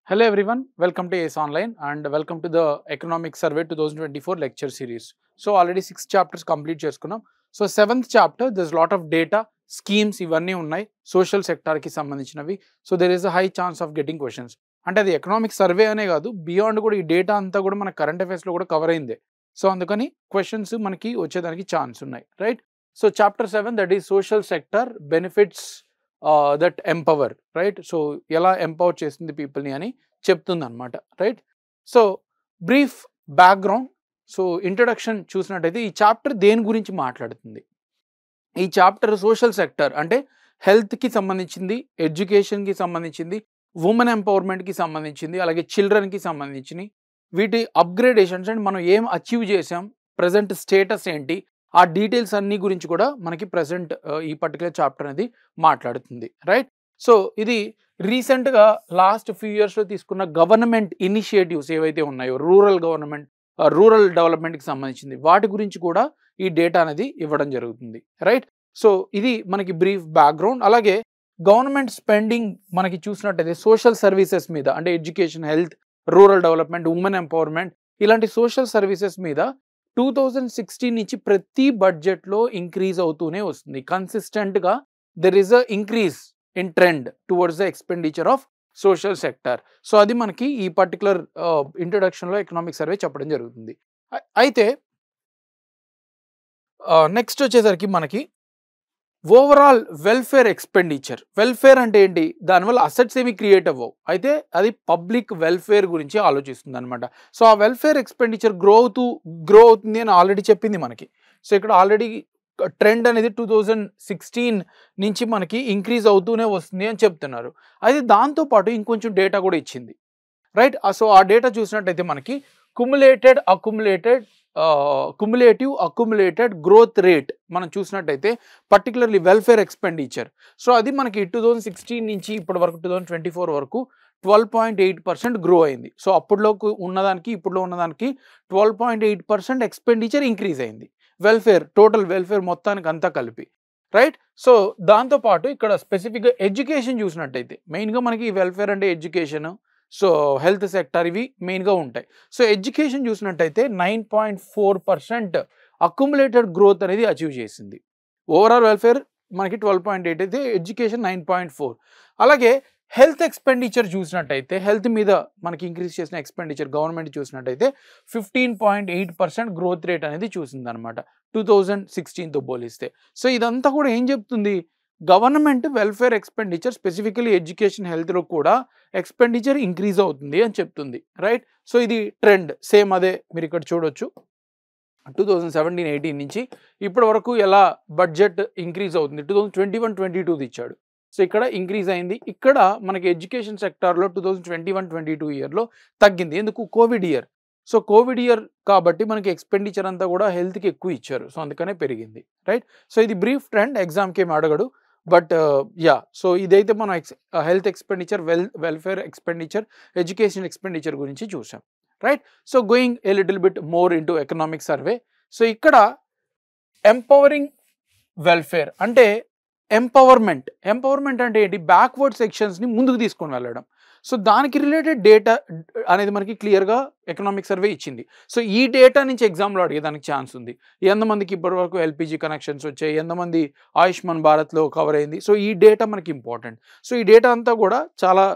Hello everyone, welcome to ACE Online and welcome to the Economic Survey 2024 lecture series. So already 6 chapters complete చేసుకున్నాం. So 7th chapter there's a lot of data, schemes ఇవన్నీ ఉన్నాయి social sector కి సంబంధించినవి. So there is a high chance of getting questions. అంటే అది economic survey అనే కాదు, beyond కూడా ఈ డేటా అంతా కూడా మన కరెంట్ అఫైర్స్ లో కూడా కవర్ అయిందే. సో అందుకని క్వశ్చన్స్ మనకి వచ్చేదానికి ఛాన్స్ ఉన్నాయి, right? So chapter 7 that is social sector benefits that empower, right? So ఎలా ఎంపవర్ చేస్తుంది పీపుల్ని అని చెప్తుంది అనమాట, right? So brief background, so introduction చూసినట్టయితే ఈ చాప్టర్ దేని గురించి మాట్లాడుతుంది? ఈ చాప్టర్ సోషల్ సెక్టర్ అంటే హెల్త్కి సంబంధించింది, ఎడ్యుకేషన్కి సంబంధించింది, ఉమెన్ ఎంపవర్మెంట్కి సంబంధించింది, అలాగే చిల్డ్రన్కి సంబంధించినవి, వీటి అప్గ్రేడేషన్స్ అండ్ మనం ఏం అచీవ్ చేసాం, ప్రజెంట్ స్టేటస్ ఏంటి, ఆ డీటెయిల్స్ అన్ని గురించి కూడా మనకి ప్రజెంట్ ఈ పర్టికులర్ చాప్టర్ అనేది మాట్లాడుతుంది, రైట్? సో ఇది రీసెంట్గా లాస్ట్ ఫ్యూ ఇయర్స్లో తీసుకున్న గవర్నమెంట్ ఇనిషియేటివ్స్ ఏవైతే ఉన్నాయో రూరల్ గవర్నమెంట్, రూరల్ డెవలప్మెంట్కి సంబంధించింది వాటి గురించి కూడా ఈ డేటా అనేది ఇవ్వడం జరుగుతుంది, రైట్? సో ఇది మనకి బ్రీఫ్ బ్యాక్గ్రౌండ్. అలాగే గవర్నమెంట్ స్పెండింగ్ మనకి చూసినట్టయితే సోషల్ సర్వీసెస్ మీద అంటే education, health, rural development, women empowerment ఇలాంటి సోషల్ సర్వీసెస్ మీద 2016 నుంచి ప్రతి బడ్జెట్లో ఇంక్రీజ్ అవుతూనే వస్తుంది. కన్సిస్టెంట్గా there is a increase in trend towards the expenditure of social sector. So అది మనకి ఈ పర్టికులర్ ఇంట్రొడక్షన్లో ఎకనామిక్ సర్వే చెప్పడం జరుగుతుంది. అయితే నెక్స్ట్ వచ్చేసరికి మనకి ఓవరాల్ వెల్ఫేర్ ఎక్స్పెండిచర్. వెల్ఫేర్ అంటే ఏంటి? దానివల్ల అసెట్స్ ఏమి క్రియేట్ అవ్వవు, అయితే అది పబ్లిక్ వెల్ఫేర్ గురించి ఆలోచిస్తుంది అనమాట. సో ఆ వెల్ఫేర్ ఎక్స్పెండిచర్ గ్రో అవుతుంది అని ఆల్రెడీ చెప్పింది మనకి. సో ఇక్కడ ఆల్రెడీ ట్రెండ్ అనేది 2016 నుంచి మనకి ఇంక్రీజ్ అవుతూనే వస్తుంది అని చెప్తున్నారు. అయితే దాంతోపాటు ఇంకొంచెం డేటా కూడా ఇచ్చింది, రైట్? సో ఆ డేటా చూసినట్టయితే మనకి క్యుములేటివ్ అక్యుములేటెడ్ గ్రోత్ రేట్ మనం చూసినట్టయితే పర్టికులర్లీ వెల్ఫేర్ ఎక్స్పెండిచర్. సో అది మనకి 2016 నుంచి ఇప్పటి వరకు 2024 వరకు 12.8% గ్రో అయింది. సో అప్పట్లోకి ఉన్నదానికి ఇప్పట్లో ఉన్నదానికి 12.8% ఎక్స్పెండిచర్ ఇంక్రీజ్ అయింది. వెల్ఫేర్, టోటల్ వెల్ఫేర్ మొత్తానికి అంతా కలిపి, రైట్? సో దాంతోపాటు ఇక్కడ స్పెసిఫిక్గా ఎడ్యుకేషన్ చూసినట్టయితే మెయిన్గా మనకి వెల్ఫేర్ అంటే ఎడ్యుకేషన్, సో హెల్త్ సెక్టర్ ఇవి మెయిన్గా ఉంటాయి. సో ఎడ్యుకేషన్ చూసినట్టయితే 9.4% అక్యుములేటెడ్ గ్రోత్ అనేది అచీవ్ చేసింది. ఓవరాల్ వెల్ఫేర్ మనకి 12.8 అయితే ఎడ్యుకేషన్ 9.4. అలాగే హెల్త్ ఎక్స్పెండిచర్ చూసినట్టయితే హెల్త్ మీద మనకి ఇంక్రీజ్ చేసిన ఎక్స్పెండిచర్ గవర్నమెంట్ చూసినట్టయితే 15.8% గ్రోత్ రేట్ అనేది చూసింది అనమాట 2016తో పోలిస్తే. సో ఇదంతా కూడా ఏం చెప్తుంది? Government welfare expenditure specifically education, హెల్త్లో కూడా ఎక్స్పెండిచర్ ఇంక్రీజ్ అవుతుంది అని చెప్తుంది, రైట్? సో ఇది ట్రెండ్ సేమ్ అదే మీరు ఇక్కడ చూడొచ్చు. 2017-18 నుంచి ఇప్పటి వరకు ఎలా బడ్జెట్ ఇంక్రీజ్ అవుతుంది. 2021-22 ఇచ్చాడు, సో ఇక్కడ ఇంక్రీజ్ అయింది. ఇక్కడ మనకి ఎడ్యుకేషన్ సెక్టార్లో 2021-22 ఇయర్లో తగ్గింది. ఎందుకు? Covid year. So Covid year కాబట్టి మనకి ఎక్స్పెండిచర్ అంతా కూడా హెల్త్కి ఎక్కువ ఇచ్చారు, సో అందుకనే పెరిగింది, రైట్? సో ఇది బ్రీఫ్ ట్రెండ్, ఎగ్జామ్కి ఏమి అడగడు, బట్ యా. సో ఇదైతే మనం health expenditure, welfare expenditure, education expenditure గురించి చూసాం, right? So going a little bit more into economic survey. So ఇక్కడ ఎంపవరింగ్ వెల్ఫేర్ అంటే ఎంపవర్మెంట్ అంటే ఏంటి? బ్యాక్వర్డ్ సెక్షన్స్ని ముందుకు తీసుకొని వెళ్ళడం. సో దానికి రిలేటెడ్ డేటా అనేది మనకి క్లియర్గా ఎకనామిక్ సర్వే ఇచ్చింది. సో ఈ డేటా నుంచి ఎగ్జామ్లో అడిగేదానికి ఛాన్స్ ఉంది. ఎంతమందికి ఇప్పటివరకు ఎల్పిజి కనెక్షన్స్ వచ్చాయి, ఎంతమంది ఆయుష్మాన్ భారత్లో కవర్ అయింది. సో ఈ డేటా మనకి ఇంపార్టెంట్. సో ఈ డేటా అంతా కూడా చాలా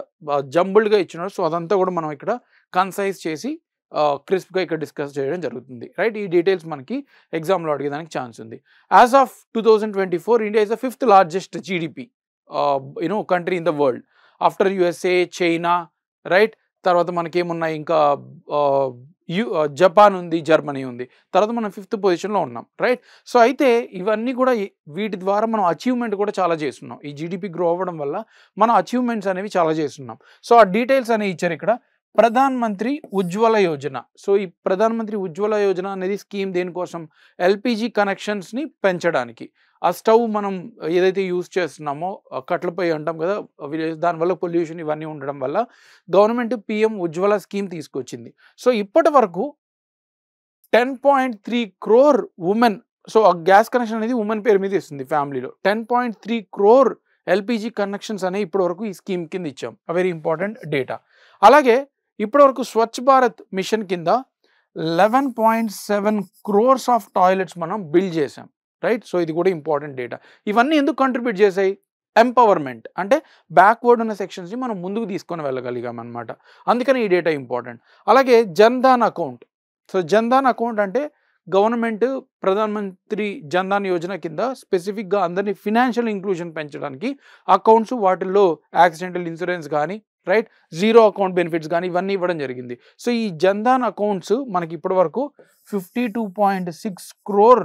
జంబుల్డ్గా ఇచ్చినారు. సో అదంతా కూడా మనం ఇక్కడ కన్సైజ్ చేసి క్రిస్ప్గా ఇక్కడ డిస్కస్ చేయడం జరుగుతుంది, రైట్? ఈ డీటెయిల్స్ మనకి ఎగ్జామ్లో అడిగేదానికి ఛాన్స్ ఉంది. As of 2024 India is the 5th largest GDP country in the world after USA, China, right? తర్వాత మనకేమున్నాయి ఇంకా జపాన్ ఉంది, జర్మనీ ఉంది, తర్వాత మనం 5th పొజిషన్లో ఉన్నాం, రైట్? సో అయితే ఇవన్నీ కూడా వీటి ద్వారా మనం అచీవ్మెంట్ కూడా చాలా చేస్తున్నాం. ఈ జీడిపి గ్రో అవ్వడం వల్ల మనం అచీవ్మెంట్స్ అనేవి చాలా చేస్తున్నాం. సో ఆ డీటెయిల్స్ అనేవి ఇచ్చారు ఇక్కడ. ప్రధాన్ మంత్రి ఉజ్వల యోజన. సో ఈ ప్రధాన్ మంత్రి ఉజ్వల యోజన అనేది స్కీమ్ దేనికోసం? ఎల్పిజి కనెక్షన్స్ని పెంచడానికి. ఆ స్టవ్ మనం ఏదైతే యూజ్ చేస్తున్నామో కట్ల పొయ్యి అంటాం కదా, దానివల్ల పొల్యూషన్ ఇవన్నీ ఉండడం వల్ల గవర్నమెంట్ పిఎం ఉజ్వల స్కీమ్ తీసుకొచ్చింది. సో ఇప్పటి వరకు 10.3 crore ఉమెన్, సో ఆ గ్యాస్ కనెక్షన్ అనేది ఉమెన్ పేరు మీద ఇస్తుంది ఫ్యామిలీలో. 10.3 crore ఎల్పిజి కనెక్షన్స్ అనేవి ఇప్పటి వరకు ఈ స్కీమ్ కింద ఇచ్చాం. Very important data. అలాగే ఇప్పటివరకు స్వచ్ఛ భారత్ మిషన్ కింద 11.7 crores ఆఫ్ టాయిలెట్స్ మనం బిల్డ్ చేసాం, రైట్. సో ఇది కూడా ఇంపార్టెంట్ డేటా. ఇవన్నీ ఎందుకు కంట్రిబ్యూట్ చేసాయి? ఎంపవర్మెంట్, అంటే బ్యాక్వర్డ్ ఉన్న సెక్షన్స్ని మనం ముందుకు తీసుకొని వెళ్ళగలిగాం అనమాట. అందుకని ఈ డేటా ఇంపార్టెంట్. అలాగే Jan Dhan account. So Jan Dhan account అంటే గవర్నమెంట్ ప్రధాన మంత్రి జన్ధన్ యోజన కింద స్పెసిఫిక్గా అందరినీ ఫినాన్షియల్ ఇంక్లూజన్ పెంచడానికి అకౌంట్స్, వాటిల్లో యాక్సిడెంటల్ ఇన్సూరెన్స్ కానీ, రైట్, జీరో అకౌంట్ బెనిఫిట్స్ కానీ ఇవన్నీ ఇవ్వడం జరిగింది. సో ఈ జన్ధన్ అకౌంట్స్ మనకి ఇప్పటి వరకు 52.6 crore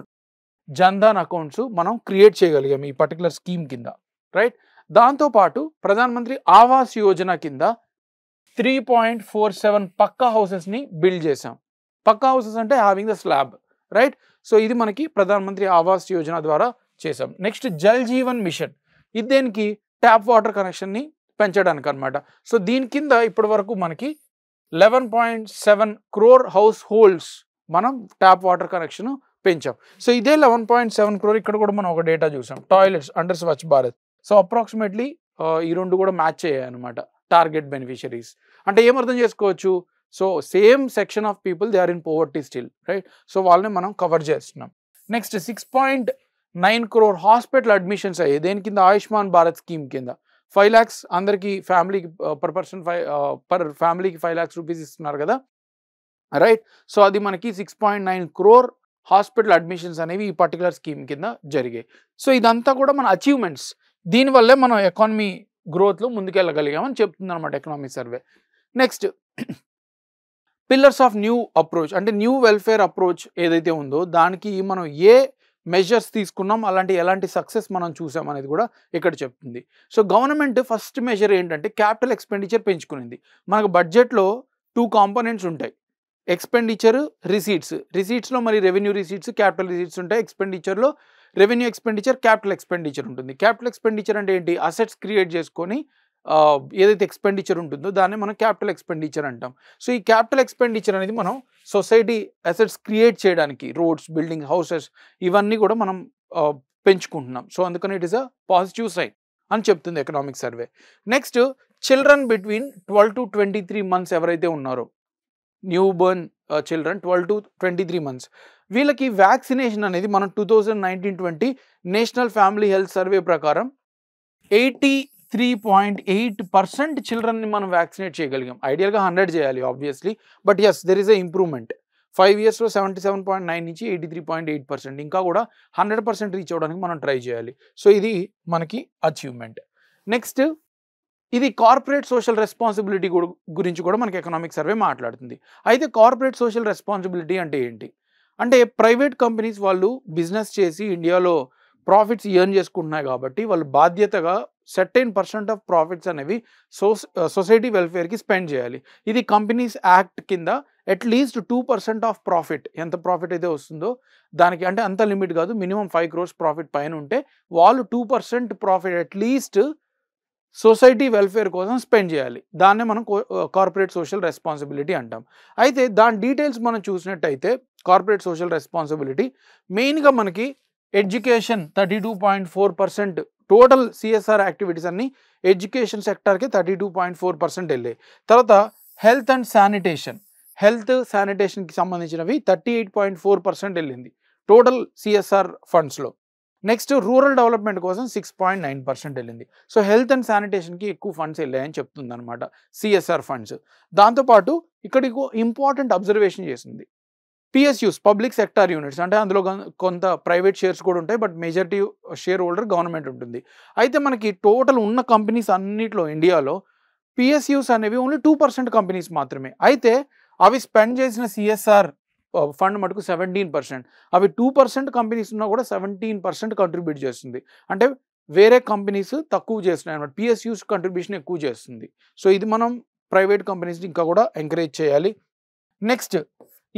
జన్ధన్ అకౌంట్స్ మనం క్రియేట్ చేయగలిగాం ఈ పర్టికులర్ స్కీమ్ కింద, రైట్. దాంతోపాటు ప్రధానమంత్రి ఆవాస్ యోజన కింద 3.47 పక్కా హౌసెస్ని బిల్డ్ చేసాం. పక్కా హౌసెస్ అంటే having the slab, right. So ఇది మనకి ప్రధానమంత్రి ఆవాస్ యోజన ద్వారా చేసాం. Next Jal Jeevan mission. ఇది దేనికి? ట్యాప్ వాటర్ కనెక్షన్ని పెంచడానికి అనమాట. సో దీని కింద ఇప్పటి వరకు మనకి 11.7 crore హౌస్ హోల్డ్స్ మనం ట్యాప్ వాటర్ కనెక్షన్ పెంచాం. సో ఇదే 11.7 crore ఇక్కడ కూడా మనం ఒక డేటా చూసాం, toilets under Swachh Bharat. So approximately ఈ రెండు కూడా మ్యాచ్ అయ్యాయి అనమాట, టార్గెట్ బెనిఫిషరీస్. అంటే ఏమర్థం చేసుకోవచ్చు? So same section of people they are in poverty still, right. So వాళ్ళని మనం కవర్ చేస్తున్నాం. నెక్స్ట్ 6.9 crore హాస్పిటల్ అడ్మిషన్స్ అయ్యాయి. దేని కింద? ఆయుష్మాన్ భారత్ స్కీమ్ కింద 5 lakhs అందరికి ఫ్యామిలీకి పర్ పర్సన్ పర్ ఫ్యామిలీకి 5 lakhs రూపీస్ ఇస్తున్నారు కదా, రైట్. సో అది మనకి 6.9 crore హాస్పిటల్ అడ్మిషన్స్ అనేవి ఈ పర్టికులర్ స్కీమ్ కింద జరిగాయి. సో ఇదంతా కూడా మన అచీవ్మెంట్స్. దీనివల్లే మనం ఎకానమీ గ్రోత్లో ముందుకెళ్ళగలిగామని చెప్తుంది అనమాట economic survey. Next pillars of new approach, అంటే న్యూ వెల్ఫేర్ అప్రోచ్ ఏదైతే ఉందో దానికి మనం ఏ మెజర్స్ తీసుకున్నాం, ఎలాంటి సక్సెస్ మనం చూసాం అనేది కూడా ఇక్కడ చెప్తుంది. సో గవర్నమెంట్ ఫస్ట్ మెజర్ ఏంటంటే క్యాపిటల్ ఎక్స్పెండిచర్ పెంచుకునింది. మనకు బడ్జెట్లో 2 కాంపోనెంట్స్ ఉంటాయి, ఎక్స్పెండిచర్, రిసీట్స్. రిసీట్స్లో మరి రెవెన్యూ రిసీట్స్, క్యాపిటల్ రిసీట్స్ ఉంటాయి. ఎక్స్పెండిచర్లో రెవెన్యూ ఎక్స్పెండిచర్, క్యాపిటల్ ఎక్స్పెండిచర్ ఉంటుంది. క్యాపిటల్ ఎక్స్పెండిచర్ అంటే ఏంటి? అసెట్స్ క్రియేట్ చేసుకొని ఏదైతే ఎక్స్పెండిచర్ ఉంటుందో దాన్ని మనం క్యాపిటల్ ఎక్స్పెండిచర్ అంటాం. సో ఈ క్యాపిటల్ ఎక్స్పెండిచర్ అనేది మనం సొసైటీ అసెట్స్ క్రియేట్ చేయడానికి, రోడ్స్, బిల్డింగ్, హౌసెస్ ఇవన్నీ కూడా మనం పెంచుకుంటున్నాం. సో అందుకని it is a positive sign అని చెప్తుంది economic survey. Next children between 12 to 23 months ఎవరైతే ఉన్నారో, newborn children 12 to 23 months, వీళ్ళకి వ్యాక్సినేషన్ అనేది మనం 2019-20 నేషనల్ ఫ్యామిలీ హెల్త్ సర్వే ప్రకారం 83.8% చిల్డ్రన్ని మనం వ్యాక్సినేట్ చేయగలిగాం. ఐడియల్గా 100 చేయాలి obviously, but yes there is a improvement. 5 yearsలో 77.9 నుంచి 83.8%, ఇంకా కూడా 100% రీచ్ అవ్వడానికి మనం ట్రై చేయాలి. సో ఇది మనకి అచీవ్మెంట్. నెక్స్ట్ ఇది కార్పొరేట్ సోషల్ రెస్పాన్సిబిలిటీ గురించి కూడా మనకి ఎకనామిక్ సర్వే మాట్లాడుతుంది. అయితే కార్పొరేట్ సోషల్ రెస్పాన్సిబిలిటీ అంటే ఏంటి? అంటే ప్రైవేట్ కంపెనీస్ వాళ్ళు బిజినెస్ చేసి ఇండియాలో ప్రాఫిట్స్ ఎర్న్ చేసుకుంటున్నాయి కాబట్టి వాళ్ళు బాధ్యతగా certain% ఆఫ్ ప్రాఫిట్స్ అనేవి సొసైటీ వెల్ఫేర్కి స్పెండ్ చేయాలి. ఇది కంపెనీస్ యాక్ట్ కింద అట్లీస్ట్ 2% ఆఫ్ ప్రాఫిట్, ఎంత ప్రాఫిట్ అయితే వస్తుందో దానికి, అంటే అంత లిమిట్ కాదు, మినిమం 5 crores ప్రాఫిట్ పైన ఉంటే వాళ్ళు 2% ప్రాఫిట్ అట్లీస్ట్ సొసైటీ వెల్ఫేర్ కోసం స్పెండ్ చేయాలి. దాన్నే మనం కార్పొరేట్ సోషల్ రెస్పాన్సిబిలిటీ అంటాం. అయితే దాని డీటెయిల్స్ మనం చూసినట్టయితే కార్పొరేట్ సోషల్ రెస్పాన్సిబిలిటీ మెయిన్గా మనకి ఎడ్యుకేషన్ 32.4%, టోటల్ సిఎస్ఆర్ యాక్టివిటీస్ అన్ని ఎడ్యుకేషన్ సెక్టార్కి 32.4% వెళ్ళాయి. తర్వాత హెల్త్ అండ్ శానిటేషన్, హెల్త్ శానిటేషన్కి సంబంధించినవి 38.4% వెళ్ళింది టోటల్ సిఎస్ఆర్ ఫండ్స్లో. నెక్స్ట్ రూరల్ డెవలప్మెంట్ కోసం 6.9% వెళ్ళింది. సో హెల్త్ అండ్ శానిటేషన్కి ఎక్కువ ఫండ్స్ వెళ్ళాయని చెప్తుంది అనమాట సిఎస్ఆర్ ఫండ్స్. దాంతోపాటు ఇక్కడికి ఇంపార్టెంట్ అబ్జర్వేషన్ చేసింది, పిఎస్యూస్, పబ్లిక్ సెక్టార్ యూనిట్స్, అంటే అందులో కొంత ప్రైవేట్ షేర్స్ కూడా ఉంటాయి, but majority share holder government ఉంటుంది. అయితే మనకి టోటల్ ఉన్న కంపెనీస్ అన్నిట్లో ఇండియాలో పిఎస్యూస్ అనేవి ఓన్లీ 2% కంపెనీస్ మాత్రమే. అయితే అవి స్పెండ్ చేసిన సిఎస్ఆర్ ఫండ్ మటుకు 17%. అవి 2% కంపెనీస్ ఉన్నా కూడా 17% కంట్రిబ్యూట్ చేస్తుంది. అంటే వేరే కంపెనీస్ తక్కువ చేస్తున్నాయి అన్నమాట, పిఎస్యూస్ కంట్రిబ్యూషన్ ఎక్కువ చేస్తుంది. సో ఇది మనం ప్రైవేట్ కంపెనీస్ని ఇంకా కూడా ఎంకరేజ్ చేయాలి. నెక్స్ట్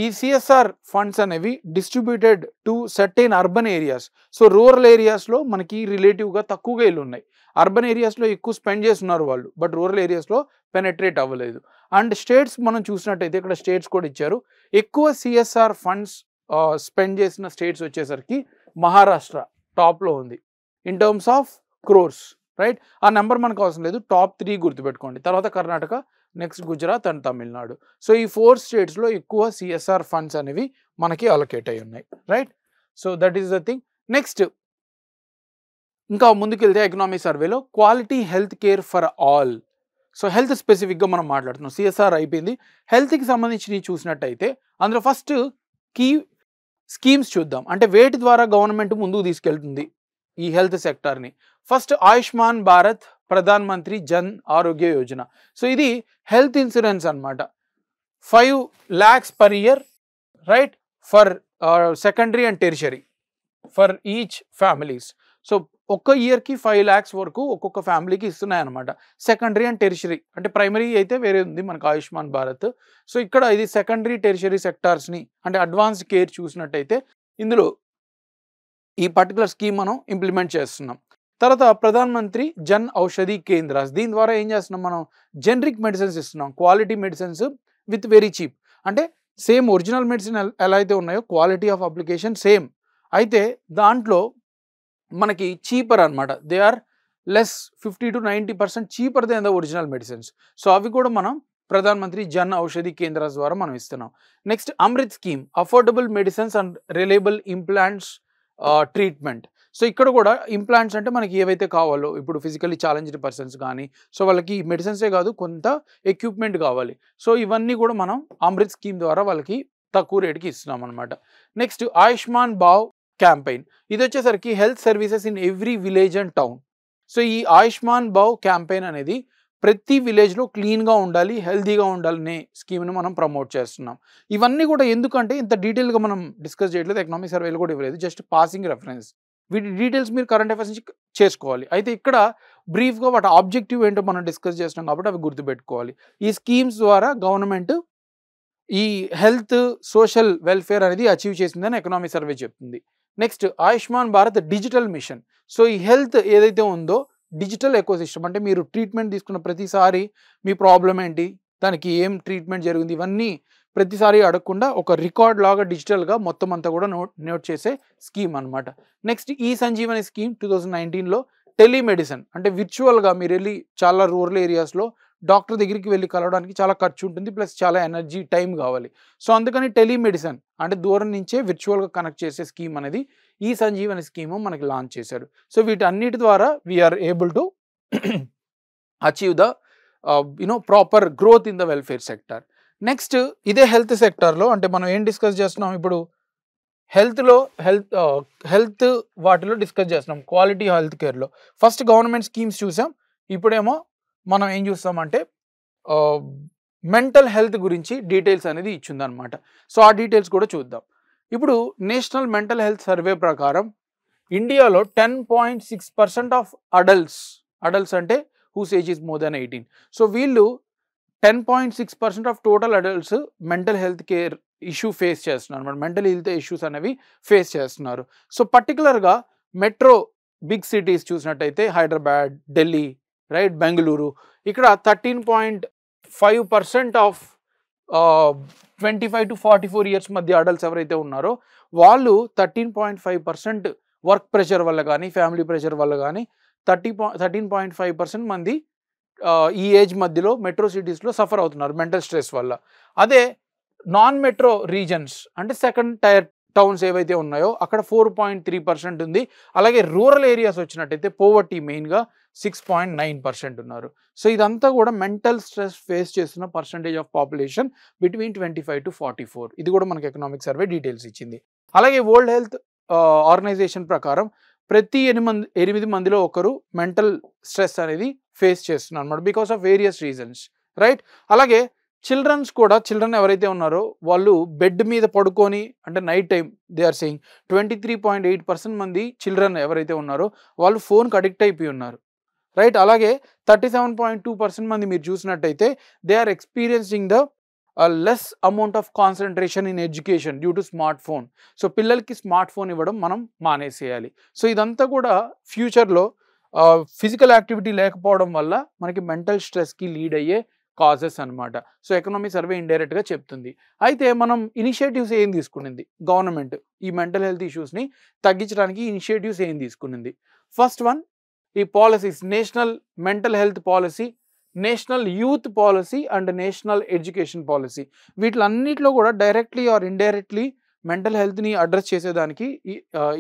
ఈ సిఎస్ఆర్ ఫండ్స్ అనేవి distributed to certain urban areas. So rural ఏరియాస్లో మనకి రిలేటివ్గా తక్కువగా ఇల్లు ఉన్నాయి, అర్బన్ ఏరియాస్లో ఎక్కువ స్పెండ్ చేస్తున్నారు వాళ్ళు, బట్ రూరల్ ఏరియాస్లో పెనెట్రేట్ అవ్వలేదు. అండ్ స్టేట్స్ మనం చూసినట్టయితే ఇక్కడ స్టేట్స్ కూడా ఇచ్చారు. ఎక్కువ సిఎస్ఆర్ ఫండ్స్ స్పెండ్ చేసిన స్టేట్స్ వచ్చేసరికి మహారాష్ట్ర టాప్లో ఉంది in terms of crores, right. ఆ నెంబర్ మనకు అవసరం లేదు, టాప్ 3 గుర్తుపెట్టుకోండి. తర్వాత Karnataka, next Gujarat and Tamil Nadu. So ఈ 4 స్టేట్స్లో ఎక్కువ CSR ఫండ్స్ అనేవి మనకి అలొకేట్ అయి ఉన్నాయి, right? So that is the thing. Next ఇంకా ముందుకెళ్తే ఎకనామిక్ సర్వేలో quality health care for all. So health స్పెసిఫిక్గా మనం మాట్లాడుతున్నాం. CSR అయిపోయింది. హెల్త్కి సంబంధించి చూసినట్టయితే అందులో ఫస్ట్ కీ స్కీమ్స్ చూద్దాం. అంటే వేటి ద్వారా గవర్నమెంట్ ముందుకు తీసుకెళ్తుంది ఈ హెల్త్ సెక్టార్ని. ఫస్ట్ ఆయుష్మాన్ భారత్ ప్రధాన్ మంత్రి జన్ ఆరోగ్య యోజన. సో ఇది హెల్త్ ఇన్సూరెన్స్ అనమాట. 5 lakhs per year, right, for secondary and tertiary for each families. So ఒక్క ఇయర్కి 5 lakhs వరకు ఒక్కొక్క ఫ్యామిలీకి ఇస్తున్నాయన్నమాట. సెకండరీ అండ్ టెరిషరీ అంటే ప్రైమరీ అయితే వేరే ఉంది మనకు ఆయుష్మాన్ భారత్. సో ఇక్కడ ఇది సెకండరీ టెరిషరీ సెక్టార్స్ని అంటే అడ్వాన్స్డ్ కేర్ చూసినట్టయితే ఇందులో ఈ పర్టికులర్ స్కీమ్ మనం ఇంప్లిమెంట్ చేస్తున్నాం. తర్వాత ప్రధాన్ మంత్రి జన్ ఔషధి కేంద్రాస్. దీని ద్వారా ఏం చేస్తున్నాం, మనం జెనరిక్ మెడిసిన్స్ ఇస్తున్నాం, quality medicines with very cheap. అంటే సేమ్ ఒరిజినల్ మెడిసిన్ ఎలా అయితే ఉన్నాయో క్వాలిటీ ఆఫ్ అప్లికేషన్ సేమ్, అయితే దాంట్లో మనకి చీపర్ అనమాట. They are less 50 to 90% cheaper than the original medicines. So అవి కూడా మనం ప్రధాన్ మంత్రి జన్ ఔషధి కేంద్రాస్ ద్వారా మనం ఇస్తున్నాం. Next Amrit scheme, affordable medicines and reliable implants treatment. So ఇక్కడ కూడా ఇంప్లాంట్స్ అంటే మనకి ఏవైతే కావాలో, ఇప్పుడు ఫిజికల్లీ ఛాలెంజ్డ్ పర్సన్స్ కానీ, సో వాళ్ళకి మెడిసిన్సే కాదు కొంత ఎక్విప్మెంట్ కావాలి. సో ఇవన్నీ కూడా మనం అమృత్ స్కీమ్ ద్వారా వాళ్ళకి తక్కువ రేటుకి ఇస్తున్నాం అనమాట. Next Ayushman Bhau campaign. ఇది వచ్చేసరికి health services in every village and town. So ఈ ఆయుష్మాన్ భావ్ క్యాంపెయిన్ అనేది ప్రతి విలేజ్లో క్లీన్గా ఉండాలి, హెల్తీగా ఉండాలనే స్కీమ్ని మనం ప్రమోట్ చేస్తున్నాం. ఇవన్నీ కూడా ఎందుకంటే ఇంత డీటెయిల్గా మనం డిస్కస్ చేయట్లేదు, ఎకనామిక్ సర్వేలు కూడా ఇవ్వలేదు, జస్ట్ పాసింగ్ రెఫరెన్స్. వీటి డీటెయిల్స్ మీరు కరెంట్ అఫైర్స్ నుంచి చేసుకోవాలి. అయితే ఇక్కడ బ్రీఫ్గా వాటి ఆబ్జెక్టివ్ ఏంటో మనం డిస్కస్ చేస్తున్నాం కాబట్టి అవి గుర్తుపెట్టుకోవాలి. ఈ స్కీమ్స్ ద్వారా గవర్నమెంట్ ఈ హెల్త్ సోషల్ వెల్ఫేర్ అనేది అచీవ్ చేసిందని ఎకనామిక్ సర్వే చెప్తుంది. Next Ayushman Bharat digital machine. So ఈ హెల్త్ ఏదైతే ఉందో డిజిటల్ ఎకోసిస్టమ్, అంటే మీరు ట్రీట్మెంట్ తీసుకున్న ప్రతిసారి మీ ప్రాబ్లం ఏంటి, దానికి ఏం ట్రీట్మెంట్ జరిగింది, ఇవన్నీ ప్రతిసారి అడగకుండా ఒక రికార్డ్ లాగా డిజిటల్గా మొత్తం అంతా కూడా నోట్ చేసే స్కీమ్ అనమాట. నెక్స్ట్ ఈ సంజీవని స్కీమ్ 2019లో టెలిమెడిసిన్, అంటే విర్చువల్గా మీరు వెళ్ళి చాలా రూరల్ ఏరియాస్లో డాక్టర్ దగ్గరికి వెళ్ళి కలవడానికి చాలా ఖర్చు ఉంటుంది, ప్లస్ చాలా ఎనర్జీ టైం కావాలి. సో అందుకని టెలిమెడిసిన్ అంటే దూరం నుంచే విర్చువల్గా కనెక్ట్ చేసే స్కీమ్ అనేది ఈ సంజీవని స్కీము మనకి లాంచ్ చేశారు. సో వీటన్నిటి ద్వారా we are able to achieve the proper growth in the welfare sector. Next ఇదే హెల్త్ సెక్టార్లో అంటే మనం ఏం డిస్కస్ చేస్తున్నాం ఇప్పుడు, హెల్త్ వాటిలో డిస్కస్ చేస్తున్నాం, క్వాలిటీ హెల్త్ కేర్లో. ఫస్ట్ గవర్నమెంట్ స్కీమ్స్ చూసాం, ఇప్పుడేమో మనం ఏం చూస్తామంటే మెంటల్ హెల్త్ గురించి డీటెయిల్స్ అనేది ఇచ్చిందనమాట. సో ఆ డీటెయిల్స్ కూడా చూద్దాం. ఇప్పుడు నేషనల్ మెంటల్ హెల్త్ సర్వే ప్రకారం ఇండియాలో 10.6% ఆఫ్ అడల్ట్స్ అంటే whose age is more than 18. So వీళ్ళు 10.6% of total adults mental health care issue face చేస్తున్నారు అనమాట. మెంటల్ హెల్త్ ఇష్యూస్ అనేవి ఫేస్ చేస్తున్నారు. సో పర్టికులర్గా మెట్రో బిగ్ సిటీస్ చూసినట్టయితే హైదరాబాద్, ఢిల్లీ, రైట్, బెంగళూరు, ఇక్కడ 13.5% ఆఫ్ 25 to 44 ఇయర్స్ మధ్య అడల్ట్స్ ఎవరైతే ఉన్నారో వాళ్ళు 13.5% వర్క్ ప్రెషర్ వల్ల కానీ ఫ్యామిలీ ప్రెషర్ వల్ల కానీ 13.5% మంది ఈ ఏజ్ మధ్యలో మెట్రో సిటీస్లో సఫర్ అవుతున్నారు మెంటల్ స్ట్రెస్ వల్ల. అదే నాన్ మెట్రో రీజన్స్ అంటే సెకండ్ టైర్ టౌన్స్ ఏవైతే ఉన్నాయో అక్కడ 4.3% ఉంది. అలాగే రూరల్ ఏరియాస్ వచ్చినట్టయితే పోవర్టీ మెయిన్గా 6.9% ఉన్నారు. సో ఇదంతా కూడా మెంటల్ స్ట్రెస్ ఫేస్ చేస్తున్న percentage of population between 25 to 44. ఇది కూడా మనకి ఎకనామిక్ సర్వే డీటెయిల్స్ ఇచ్చింది. అలాగే వరల్డ్ హెల్త్ ఆర్గనైజేషన్ ప్రకారం ప్రతి 8 మందిలో ఒకరు మెంటల్ స్ట్రెస్ అనేది ఫేస్ చేస్తున్నారు అన్నమాట because of various reasons, right. అలాగే చిల్డ్రన్ ఎవరైతే ఉన్నారో వాళ్ళు బెడ్ మీద పడుకొని అంటే night time they are saying 23.8% మంది చిల్డ్రన్ ఎవరైతే ఉన్నారో వాళ్ళు ఫోన్కి అడిక్ట్ అయిపోయి ఉన్నారు, రైట్. అలాగే 37.2% మంది మీరు చూసినట్టయితే they are experiencing the less amount of concentration in education due to smart phone. So పిల్లలకి స్మార్ట్ ఫోన్ ఇవ్వడం మనం మానేసేయాలి. సో ఇదంతా కూడా ఫ్యూచర్లో ఫిజికల్ యాక్టివిటీ లేకపోవడం వల్ల మనకి మెంటల్ స్ట్రెస్కి లీడ్ అయ్యే కాజెస్ అనమాట. సో ఎకనామిక్ సర్వే ఇండైరెక్ట్గా చెప్తుంది. అయితే మనం ఇనిషియేటివ్స్ ఏం తీసుకునింది గవర్నమెంట్ ఈ మెంటల్ హెల్త్ ఇష్యూస్ని తగ్గించడానికి ఇనిషియేటివ్స్ ఏం తీసుకునింది? ఫస్ట్ వన్ ఈ policies, national mental health policy national youth policy and national education policy. వీటిలన్నిటిలో కూడా డైరెక్ట్లీ ఆర్ ఇండైరెక్ట్లీ మెంటల్ హెల్త్ని అడ్రస్ చేసేదానికి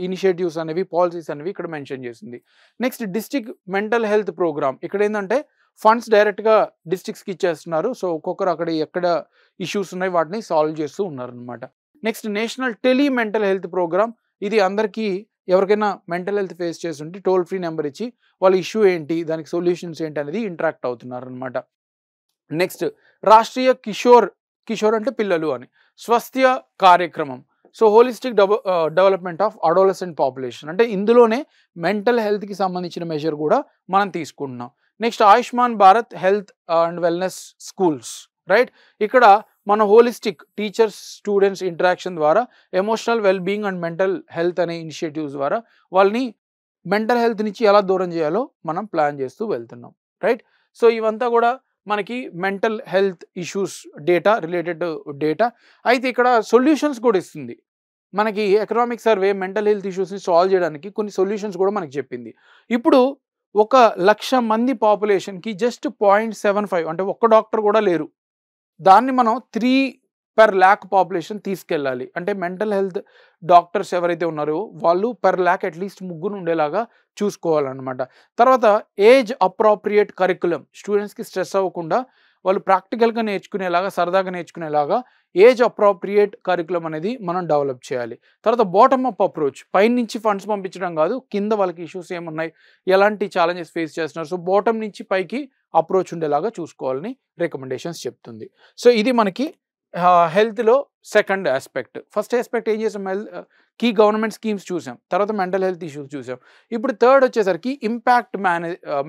ఇనిషియేటివ్స్ అనేవి, పాలసీస్ అనేవి ఇక్కడ మెన్షన్ చేసింది. Next district mental health programme. ఇక్కడ ఏంటంటే ఫండ్స్ డైరెక్ట్గా డిస్ట్రిక్ట్స్కి ఇచ్చేస్తున్నారు. సో ఒక్కొక్కరు అక్కడ ఎక్కడ ఇష్యూస్ ఉన్నాయి వాటిని సాల్వ్ చేస్తూ ఉన్నారనమాట. Next national tele mental health program. ఇది అందరికీ ఎవరికైనా మెంటల్ హెల్త్ ఫేస్ చేస్తుంటే టోల్ ఫ్రీ నెంబర్ ఇచ్చి వాళ్ళ ఇష్యూ ఏంటి, దానికి సొల్యూషన్స్ ఏంటి అనేది ఇంటరాక్ట్ అవుతున్నారు అనమాట. నెక్స్ట్ రాష్ట్రీయ కిషోర్ అంటే పిల్లలు అని స్వస్థ్య కార్యక్రమం. So holistic development of adolescent population, అంటే ఇందులోనే మెంటల్ హెల్త్కి సంబంధించిన మెజర్ కూడా మనం తీసుకుంటున్నాం. Next Ayushman Bharat health and wellness schools, right. ఇక్కడ మన హోలిస్టిక్ టీచర్స్ స్టూడెంట్స్ ఇంటరాక్షన్ ద్వారా emotional wellbeing and mental health అనే ఇనిషియేటివ్స్ ద్వారా వాళ్ళని మెంటల్ హెల్త్ నుంచి ఎలా దూరం చేయాలో మనం ప్లాన్ చేస్తూ వెళ్తున్నాం, రైట్. సో ఇవంతా కూడా మనకి mental health issues data, related data. అయితే ఇక్కడ సొల్యూషన్స్ కూడా ఇస్తుంది మనకి. ఎకనామిక్ సర్వే మెంటల్ హెల్త్ ఇష్యూస్ని సాల్వ్ చేయడానికి కొన్ని సొల్యూషన్స్ కూడా మనకి చెప్పింది. ఇప్పుడు 1,00,000 మంది పాపులేషన్కి జస్ట్ 0.75 అంటే ఒక్క డాక్టర్ కూడా లేరు. దాన్ని మనం 3 per lakh పాపులేషన్ తీసుకెళ్ళాలి. అంటే మెంటల్ హెల్త్ డాక్టర్స్ ఎవరైతే ఉన్నారో వాళ్ళు per lakh అట్లీస్ట్ 3 ఉండేలాగా చూసుకోవాలన్నమాట. తర్వాత ఏజ్ అప్రోప్రియేట్ కరికులం, స్టూడెంట్స్కి స్ట్రెస్ అవ్వకుండా వాళ్ళు ప్రాక్టికల్గా నేర్చుకునేలాగా, సరదాగా నేర్చుకునేలాగా ఏజ్ అప్రోప్రియేట్ కరికులం అనేది మనం డెవలప్ చేయాలి. తర్వాత బాటమ్ అప్ అప్రోచ్, పైనుంచి ఫండ్స్ పంపించడం కాదు, కింద వాళ్ళకి ఇష్యూస్ ఏమున్నాయి, ఎలాంటి ఛాలెంజెస్ ఫేస్ చేస్తున్నారు, సో బాటమ్ నుంచి పైకి అప్రోచ్ ఉండేలాగా చూసుకోవాలని రికమెండేషన్స్ చెప్తుంది. సో ఇది మనకి హెల్త్లో సెకండ్ ఆస్పెక్ట్. ఫస్ట్ ఆస్పెక్ట్ ఏం చేసాం, కీ గవర్నమెంట్ స్కీమ్స్ చూసాం, తర్వాత మెంటల్ హెల్త్ ఇష్యూస్ చూసాం. ఇప్పుడు థర్డ్ వచ్చేసరికి ఇంపాక్ట్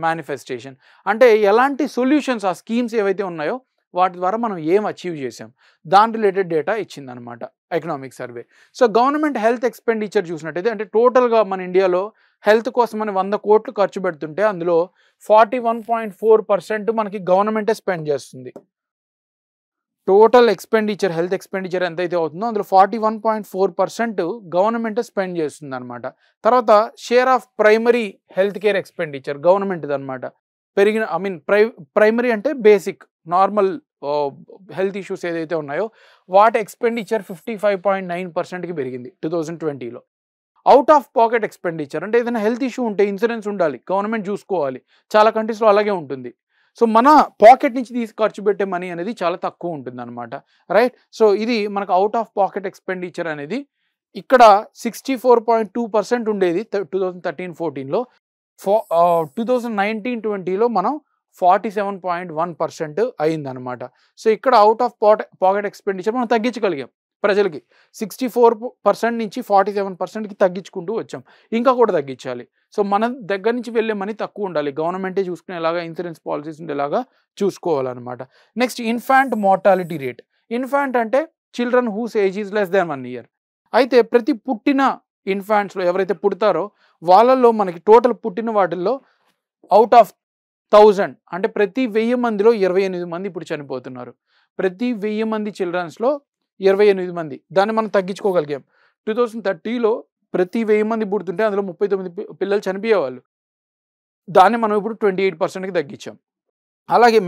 మేనిఫెస్టేషన్, అంటే ఎలాంటి సొల్యూషన్స్ ఆ స్కీమ్స్ ఏవైతే ఉన్నాయో వాటి ద్వారా మనం ఏం అచీవ్ చేసాం, దాని రిలేటెడ్ డేటా ఇచ్చిందనమాట economic survey. So government health expenditure చూసినట్టయితే, అంటే టోటల్గా మన ఇండియాలో హెల్త్ కోసం మనం 100 కోట్లు ఖర్చు పెడుతుంటే అందులో 41.4% మనకి గవర్నమెంటే స్పెండ్ చేస్తుంది. టోటల్ ఎక్స్పెండిచర్, హెల్త్ ఎక్స్పెండిచర్ ఎంతైతే అవుతుందో అందులో 41.4% గవర్నమెంటే స్పెండ్ చేస్తుంది అనమాట. తర్వాత share of primary health care expenditure గవర్నమెంట్ది అనమాట పెరిగిన, ప్రైమరీ అంటే బేసిక్ నార్మల్ హెల్త్ ఇష్యూస్ ఏదైతే ఉన్నాయో వాటి ఎక్స్పెండిచర్ 55.9%కి పెరిగింది 2020లో. అవుట్ ఆఫ్ పాకెట్ ఎక్స్పెండిచర్ అంటే ఏదైనా హెల్త్ ఇష్యూ ఉంటే ఇన్సూరెన్స్ ఉండాలి, గవర్నమెంట్ చూసుకోవాలి, చాలా కంట్రీస్లో అలాగే ఉంటుంది. సో మన పాకెట్ నుంచి తీసి ఖర్చు పెట్టే మనీ అనేది చాలా తక్కువ ఉంటుంది అనమాట, రైట్. సో ఇది మనకు అవుట్ ఆఫ్ పాకెట్ ఎక్స్పెండిచర్ అనేది ఇక్కడ 64.2% ఉండేది 2013-14లో. 2019-20లో మనం 47.1% అయిందనమాట. సో ఇక్కడ అవుట్ ఆఫ్ పాకెట్ ఎక్స్పెండిచర్ మనం తగ్గించగలిగాం ప్రజలకి. 64% నుంచి 47%కి తగ్గించుకుంటూ వచ్చాం, ఇంకా కూడా తగ్గించాలి. సో మన దగ్గర నుంచి వెళ్ళే మనీ తక్కువ ఉండాలి, గవర్నమెంటే చూసుకునేలాగా, ఇన్సూరెన్స్ పాలసీస్ ఉండేలాగా చూసుకోవాలన్నమాట. Next infant mortality rate. Infant అంటే children whose age is less than 1 year. అయితే ప్రతి పుట్టిన ఇన్ఫాంట్స్లో ఎవరైతే పుడతారో వాళ్ళల్లో మనకి టోటల్ పుట్టిన వాటిల్లో అవుట్ ఆఫ్ 1000 అంటే ప్రతి 1000 మందిలో 28 మంది ఇప్పుడు చనిపోతున్నారు. ప్రతి 1000 మంది చిల్డ్రన్స్లో 28 మంది. దాన్ని మనం తగ్గించుకోగలిగాం. 2030లో ప్రతి 1000 మంది పుడుతుంటే అందులో 39 పిల్లలు చనిపోయేవాళ్ళు. దాన్ని మనం ఇప్పుడు 28%కి తగ్గించాం. అలాగే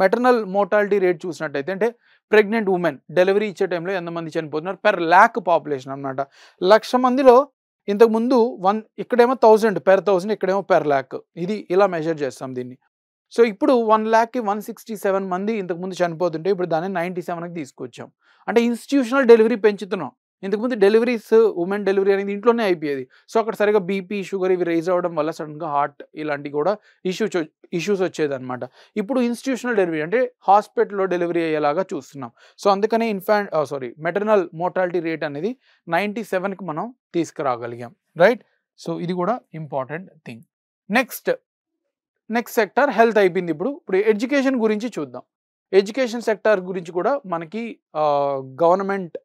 మెటర్నల్ మోర్టాలిటీ రేట్ చూసినట్టయితే, అంటే ప్రెగ్నెంట్ ఉమెన్ డెలివరీ ఇచ్చే టైంలో ఎంతమంది చనిపోతున్నారు per lakh పాపులేషన్ అనమాట. 1,00,000 మందిలో ఇంతకుముందు ఇక్కడేమో 1000 per 1000, ఇక్కడేమో per lakh. ఇది ఇలా మెజర్ చేస్తాం దీన్ని. సో ఇప్పుడు 1,00,000కి 167 మంది ఇంతకుముందు చనిపోతుంటే ఇప్పుడు దాన్ని 97కి తీసుకొచ్చాం. అంటే ఇన్స్టిట్యూషనల్ డెలివరీ పెంచుతున్నాం. ఇంతకుముందు డెలివరీస్, ఉమెన్ డెలివరీ అనేది ఇంట్లోనే అయిపోయేది. సో అక్కడ సరిగా బీపీ, షుగర్ ఇవి రైజ్ అవ్వడం వల్ల సడన్గా హార్ట్ ఇలాంటివి కూడా ఇష్యూస్ వచ్చేదన్నమాట. ఇప్పుడు ఇన్స్టిట్యూషనల్ డెలివరీ అంటే హాస్పిటల్లో డెలివరీ అయ్యేలాగా చూస్తున్నాం. సో అందుకనే మెటర్నల్ మోర్టాలిటీ రేట్ అనేది 97కి మనం తీసుకురాగలిగాం, రైట్. సో ఇది కూడా important thing. Next sector health అయిపోయింది. ఇప్పుడు ఎడ్యుకేషన్ గురించి చూద్దాం. ఎడ్యుకేషన్ సెక్టర్ గురించి కూడా మనకి గవర్నమెంట్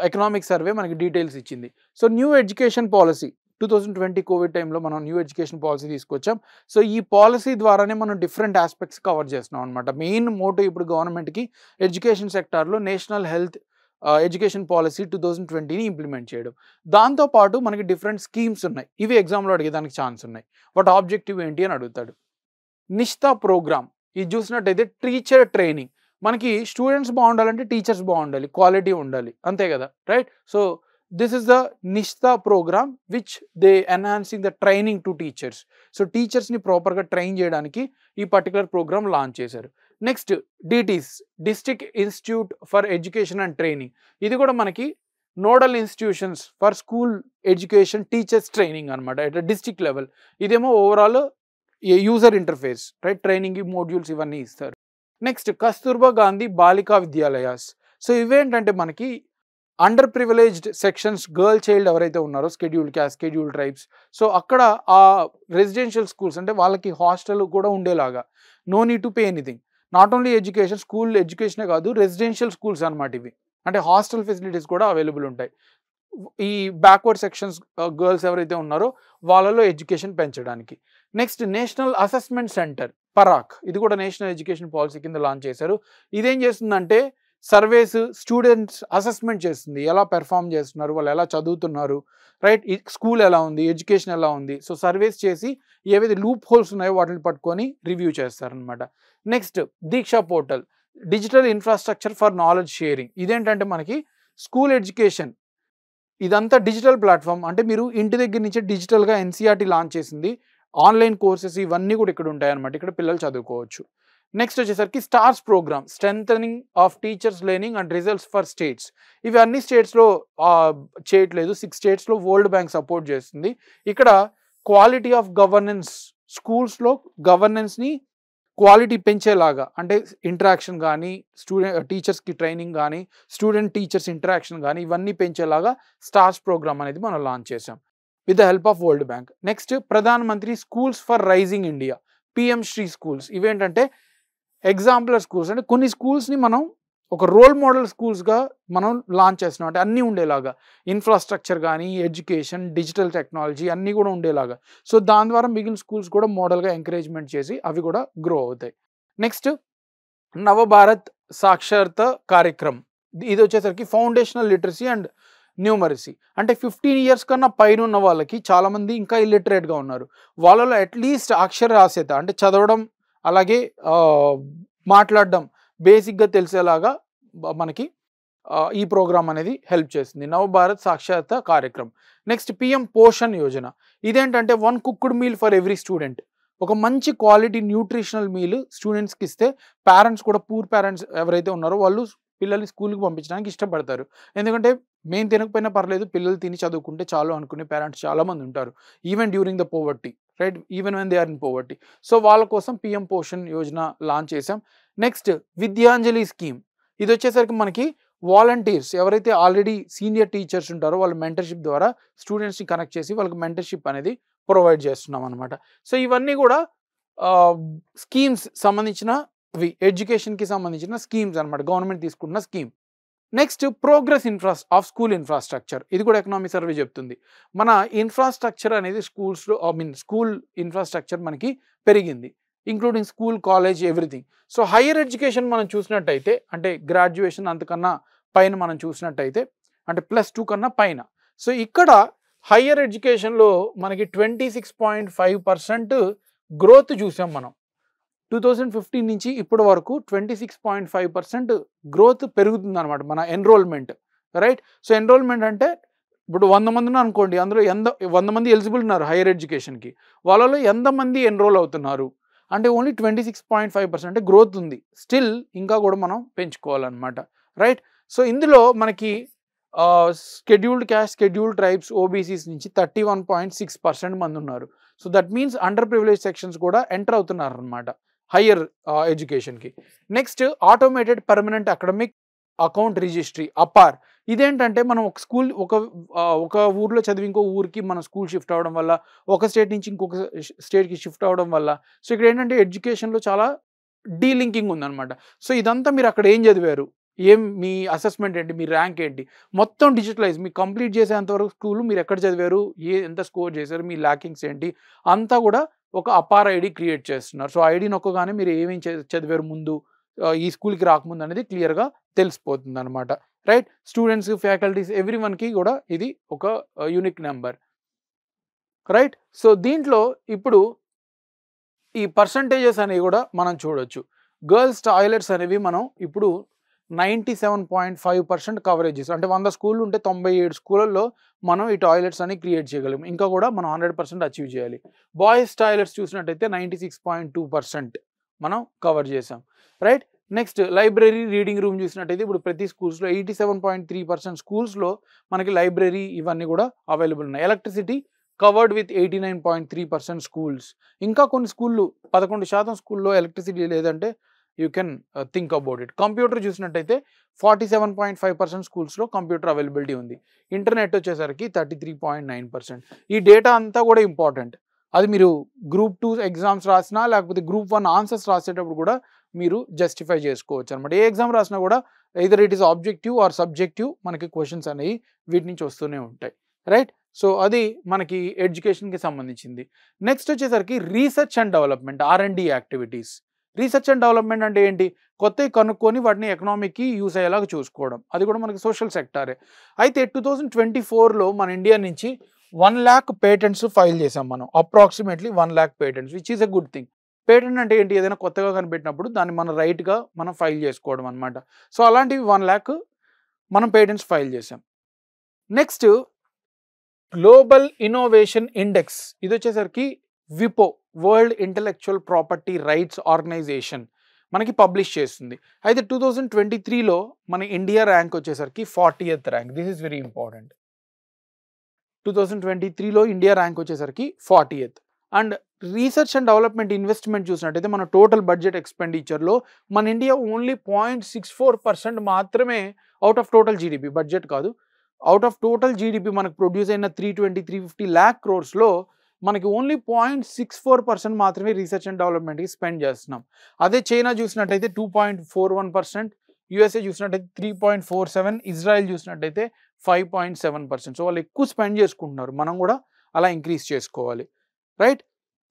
ఎకనామిక్ సర్వే మనకి డీటెయిల్స్ ఇచ్చింది. So new education policy 2020 Covid టైంలో మనం న్యూ ఎడ్యుకేషన్ పాలసీ తీసుకొచ్చాం. సో ఈ పాలసీ ద్వారానే మనం డిఫరెంట్ ఆస్పెక్ట్స్ కవర్ చేస్తున్నాం అనమాట. మెయిన్ మోటో ఇప్పుడు గవర్నమెంట్కి ఎడ్యుకేషన్ సెక్టార్లో నేషనల్ హెల్త్ ఎడ్యుకేషన్ పాలసీ 2020ని ఇంప్లిమెంట్ చేయడం. దాంతోపాటు మనకి డిఫరెంట్ స్కీమ్స్ ఉన్నాయి. ఇవి ఎగ్జామ్లో అడిగేదానికి ఛాన్స్ ఉన్నాయి. వాటి ఆబ్జెక్టివ్ ఏంటి అని అడుగుతాడు. నిష్తా ప్రోగ్రామ్ ఇది చూసినట్టయితే టీచర్ ట్రైనింగ్. మనకి స్టూడెంట్స్ బాగుండాలంటే టీచర్స్ బాగుండాలి, క్వాలిటీ ఉండాలి, అంతే కదా, right? So this is the Nishtha programme which they enhancing the training to teachers. So టీచర్స్ని ప్రాపర్గా ట్రైన్ చేయడానికి ఈ పర్టికులర్ ప్రోగ్రామ్ లాంచ్ చేశారు. Next DIETs, district institute for education and training. ఇది కూడా మనకి nodal institutions for school education teachers training అనమాట, at district level. ఇదేమో overall user interface, right? Training modules ఇవన్నీ ఇస్తారు. నెక్స్ట్ కస్తూర్బా గాంధీ బాలికా విద్యాలయాస్. సో ఇవేంటంటే మనకి underprivileged sections, girl child ఎవరైతే ఉన్నారో, scheduled caste, scheduled tribes, so అక్కడ ఆ రెసిడెన్షియల్ స్కూల్స్ అంటే వాళ్ళకి హాస్టల్ కూడా ఉండేలాగా, no need to pay anything. Not only education, school ఎడ్యుకేషనే కాదు, రెసిడెన్షియల్ స్కూల్స్ అనమాట ఇవి. అంటే హాస్టల్ ఫెసిలిటీస్ కూడా అవైలబుల్ ఉంటాయి ఈ బ్యాక్వర్డ్ సెక్షన్స్ గర్ల్స్ ఎవరైతే ఉన్నారో వాళ్ళలో ఎడ్యుకేషన్ పెంచడానికి. Next national assessment centre Parag, ఇది కూడా నేషనల్ ఎడ్యుకేషన్ పాలసీ కింద లాంచ్ చేశారు. ఇదేం చేస్తుందంటే సర్వేస్, స్టూడెంట్స్ అసెస్మెంట్ చేస్తుంది, ఎలా పెర్ఫామ్ చేస్తున్నారు, వాళ్ళు ఎలా చదువుతున్నారు, రైట్? స్కూల్ ఎలా ఉంది, ఎడ్యుకేషన్ ఎలా ఉంది. సో సర్వేస్ చేసి ఏవైతే లూప్ హోల్స్ ఉన్నాయో వాటిని పట్టుకొని రివ్యూ చేస్తారనమాట. Next Diksha portal, digital infrastructure for knowledge sharing. ఇదేంటంటే మనకి స్కూల్ ఎడ్యుకేషన్ ఇదంతా డిజిటల్ ప్లాట్ఫామ్, అంటే మీరు ఇంటి దగ్గర నుంచే డిజిటల్గా ఎన్సీఆర్టీ లాంచ్ చేసింది, ఆన్లైన్ కోర్సెస్ ఇవన్నీ కూడా ఇక్కడ ఉంటాయి అనమాట, ఇక్కడ పిల్లలు చదువుకోవచ్చు. నెక్స్ట్ వచ్చేసరికి STARS program, strengthening of teachers learning and results for states. ఇవి అన్ని స్టేట్స్లో చేయట్లేదు, 6 స్టేట్స్లో వరల్డ్ బ్యాంక్ సపోర్ట్ చేస్తుంది. ఇక్కడ క్వాలిటీ ఆఫ్ గవర్నెన్స్, స్కూల్స్లో గవర్నెన్స్ని క్వాలిటీ పెంచేలాగా, అంటే ఇంటరాక్షన్ కానీ, టీచర్స్కి ట్రైనింగ్ కానీ, స్టూడెంట్ టీచర్స్ ఇంటరాక్షన్ కానీ, ఇవన్నీ పెంచేలాగా స్టార్స్ ప్రోగ్రామ్ అనేది మనం లాంచ్ చేసాం with the help of world bank. Next Pradhan Mantri schools for rising India, PM Shri schools. ఇవేంటంటే ఎగ్జాంపులర్ స్కూల్స్, అంటే కొన్ని స్కూల్స్ని మనం ఒక రోల్ మోడల్ స్కూల్స్గా మనం లాంచ్ చేస్తున్నాం, అంటే అన్నీ ఉండేలాగా, ఇన్ఫ్రాస్ట్రక్చర్ కానీ, ఎడ్యుకేషన్, డిజిటల్ టెక్నాలజీ అన్నీ కూడా ఉండేలాగా. సో దాని ద్వారా మిగిలిన స్కూల్స్ కూడా మోడల్గా ఎంకరేజ్మెంట్ చేసి అవి కూడా గ్రో అవుతాయి. నెక్స్ట్ నవభారత్ సాక్షరత కార్యక్రమం, ఇది వచ్చేసరికి ఫౌండేషనల్ లిటరసీ అండ్ న్యూమరసీ. అంటే 15 years కన్నా పైన ఉన్న వాళ్ళకి చాలామంది ఇంకా ఇల్లిటరేట్గా ఉన్నారు, వాళ్ళలో అట్లీస్ట్ అక్షరాస్యత అంటే చదవడం అలాగే మాట్లాడడం బేసిక్గా తెలిసేలాగా మనకి ఈ ప్రోగ్రామ్ అనేది హెల్ప్ చేస్తుంది, నవభారత్ సాక్షరత కార్యక్రమం. నెక్స్ట్ పిఎం పోషణ్ యోజన, ఇదేంటంటే 1 cooked meal for every student. ఒక మంచి క్వాలిటీ న్యూట్రిషనల్ మీల్ స్టూడెంట్స్కి ఇస్తే పేరెంట్స్ కూడా, పూర్ పేరెంట్స్ ఎవరైతే ఉన్నారో వాళ్ళు పిల్లల్ని స్కూల్కి పంపించడానికి ఇష్టపడతారు. ఎందుకంటే మేము తినకపోయినా పర్లేదు, పిల్లలు తిని చదువుకుంటే చాలు అనుకునే పేరెంట్స్ చాలామంది ఉంటారు, even during the poverty, right? Even when they are in poverty. So వాళ్ళ కోసం పిఎం పోషణ్ యోజన లాంచ్ చేసాం. నెక్స్ట్ విద్యాంజలి స్కీమ్, ఇది వచ్చేసరికి మనకి వాలంటీర్స్ ఎవరైతే ఆల్రెడీ సీనియర్ టీచర్స్ ఉంటారో వాళ్ళ మెంటర్షిప్ ద్వారా స్టూడెంట్స్ని కనెక్ట్ చేసి వాళ్ళకి మెంటర్షిప్ అనేది ప్రొవైడ్ చేస్తున్నాం అనమాట. సో ఇవన్నీ కూడా స్కీమ్స్ సంబంధించినవి, ఎడ్యుకేషన్కి సంబంధించిన స్కీమ్స్ అనమాట, గవర్నమెంట్ తీసుకున్న scheme. Next progress of school infrastructure, ఇది కూడా ఎకనామిక్ సర్వే చెప్తుంది. మన ఇన్ఫ్రాస్ట్రక్చర్ అనేది స్కూల్స్లో, స్కూల్ ఇన్ఫ్రాస్ట్రక్చర్ మనకి పెరిగింది, including school, college, everything. So higher education మనం చూసినట్టయితే, అంటే గ్రాడ్యుయేషన్ అంతకన్నా పైన మనం చూసినట్టయితే, అంటే +2 కన్నా పైన. సో ఇక్కడ హైయర్ ఎడ్యుకేషన్లో మనకి 26.5% గ్రోత్ చూసాం మనం. 2015 నుంచి ఇప్పటి వరకు 26.5% గ్రోత్ పెరుగుతుంది అనమాట మన ఎన్రోల్మెంట్, రైట్? సో ఎన్రోల్మెంట్ అంటే ఇప్పుడు 100 మందిని అనుకోండి, అందులో 100 మంది ఎలిజిబుల్ ఉన్నారు హైయర్ ఎడ్యుకేషన్కి, వాళ్ళలో ఎంతమంది ఎన్రోల్ అవుతున్నారు అంటే ఓన్లీ 26.5% గ్రోత్ ఉంది. స్టిల్ ఇంకా కూడా మనం పెంచుకోవాలన్నమాట, రైట్? సో ఇందులో మనకి scheduled caste, scheduled tribes, OBCs నుంచి 31.6% మంది ఉన్నారు. So that means under privilege sections కూడా ఎంటర్ అవుతున్నారు అనమాట హయ్యర్ ఎడ్యుకేషన్కి. Next automated permanent academic account registry, APAAR. ఇదేంటంటే మనం ఒక ఊర్లో చదివి ఇంకో ఊరికి మన స్కూల్ షిఫ్ట్ అవ్వడం వల్ల, ఒక స్టేట్ నుంచి ఇంకొక స్టేట్కి షిఫ్ట్ అవ్వడం వల్ల, సో ఇక్కడ ఏంటంటే ఎడ్యుకేషన్లో చాలా డీలింకింగ్ ఉందన్నమాట. సో ఇదంతా మీరు అక్కడ ఏం చదివారు, మీ అసెస్మెంట్ ఏంటి, మీ ర్యాంక్ ఏంటి, మొత్తం డిజిటలైజ్, మీకు కంప్లీట్ చేసేంతవరకు స్కూల్ మీరు ఎక్కడ చదివారు, ఎంత స్కోర్ చేశారు, మీ ల్యాకింగ్స్ ఏంటి, అంతా కూడా ఒక అపార్ ఐడి క్రియేట్ చేస్తున్నారు. సో ఐడి నొక్కగానే మీరు ఏమేమి చదివారు ముందు, ఈ స్కూల్కి రాకముందు అనేది క్లియర్గా తెలిసిపోతుంది అనమాట, రైట్? స్టూడెంట్స్, ఫ్యాకల్టీస్, ఎవ్రీవన్కి కూడా ఇది ఒక యూనిక్ నెంబర్, రైట్? సో దీంట్లో ఇప్పుడు ఈ పర్సంటేజెస్ అనేవి కూడా మనం చూడొచ్చు. గర్ల్స్ టాయిలెట్స్ అనేవి మనం ఇప్పుడు 97.5% కవరేజెస్, అంటే 100 స్కూళ్ళు ఉంటే 97 స్కూళ్ళల్లో మనం ఈ టాయిలెట్స్ అని క్రియేట్ చేయగలం. ఇంకా కూడా మనం 100% అచీవ్ చేయాలి. బాయ్స్ టాయిలెట్స్ చూసినట్టయితే 96.2% మనం కవర్ చేసాం, right. Next library, reading room చూసినట్టయితే ఇప్పుడు ప్రతి స్కూల్స్లో 87.3% స్కూల్స్లో మనకి లైబ్రరీ ఇవన్నీ కూడా అవైలబుల్ ఉన్నాయి. Electricity covered with 89.3% schools. ఇంకా కొన్ని స్కూళ్ళు 11% స్కూల్లో ఎలక్ట్రిసిటీ లేదంటే you can think about it. Computer చూసినట్టయితే 47.5% స్కూల్స్లో కంప్యూటర్ అవైలబిలిటీ ఉంది. ఇంటర్నెట్ వచ్చేసరికి 33.9%. ఈ డేటా అంతా కూడా ఇంపార్టెంట్. అది మీరు గ్రూప్ 2 ఎగ్జామ్స్ రాసినా లేకపోతే గ్రూప్ 1 ఆన్సర్స్ రాసేటప్పుడు కూడా మీరు జస్టిఫై చేసుకోవచ్చు అనమాట. ఏ ఎగ్జామ్ రాసినా కూడా either it is objective or subjective మనకి క్వశ్చన్స్ అనేవి వీటి నుంచి వస్తూనే ఉంటాయి, రైట్. సో అది మనకి ఎడ్యుకేషన్కి సంబంధించింది. నెక్స్ట్ వచ్చేసరికి research and development, R&D activities. Research and development అంటే ఏంటి? కొత్తవి కనుక్కొని వాటిని ఎకనామీకి యూస్ అయ్యేలాగా చూసుకోవడం, అది కూడా మనకి సోషల్ సెక్టారే. అయితే 2024లో మన ఇండియా నుంచి 1 lakh పేటెంట్స్ ఫైల్ చేసాం మనం, approximately 1 lakh patents, which is a good thing. Patent అంటే ఏంటి? ఏదైనా కొత్తగా కనిపెట్టినప్పుడు దాన్ని మన రైట్గా మనం ఫైల్ చేసుకోవడం అనమాట. సో అలాంటివి 1 lakh మనం పేటెంట్స్ ఫైల్ చేసాం. నెక్స్ట్ గ్లోబల్ ఇన్నోవేషన్ ఇండెక్స్, ఇది వచ్చేసరికి విపో, world intellectual property rights organisation మనకి పబ్లిష్ చేస్తుంది. అయితే 2023లో మన ఇండియా ర్యాంక్ వచ్చేసరికి 40th ర్యాంక్. This is very important. 2023లో ఇండియా ర్యాంక్ వచ్చేసరికి 40th. And research and development investment చూసినట్టయితే మన టోటల్ బడ్జెట్ ఎక్స్పెండిచర్లో మన ఇండియా ఓన్లీ 0.64% మాత్రమే out of total GDP, budget కాదు, అవుట్ ఆఫ్ టోటల్ జీడిపి మనకు ప్రొడ్యూస్ అయిన 320-350 lakh crores మనకి ఓన్లీ 0.64% మాత్రమే రీసెర్చ్ అండ్ డెవలప్మెంట్కి స్పెండ్ చేస్తున్నాం. అదే చైనా చూసినట్టయితే 2.41%, యూఎస్ఏ చూసినట్టయితే 3.47%, ఇజ్రాయెల్ చూసినట్టయితే 5.7%. సో వాళ్ళు ఎక్కువ స్పెండ్ చేసుకుంటున్నారు, మనం కూడా అలా ఇంక్రీజ్ చేసుకోవాలి, రైట్.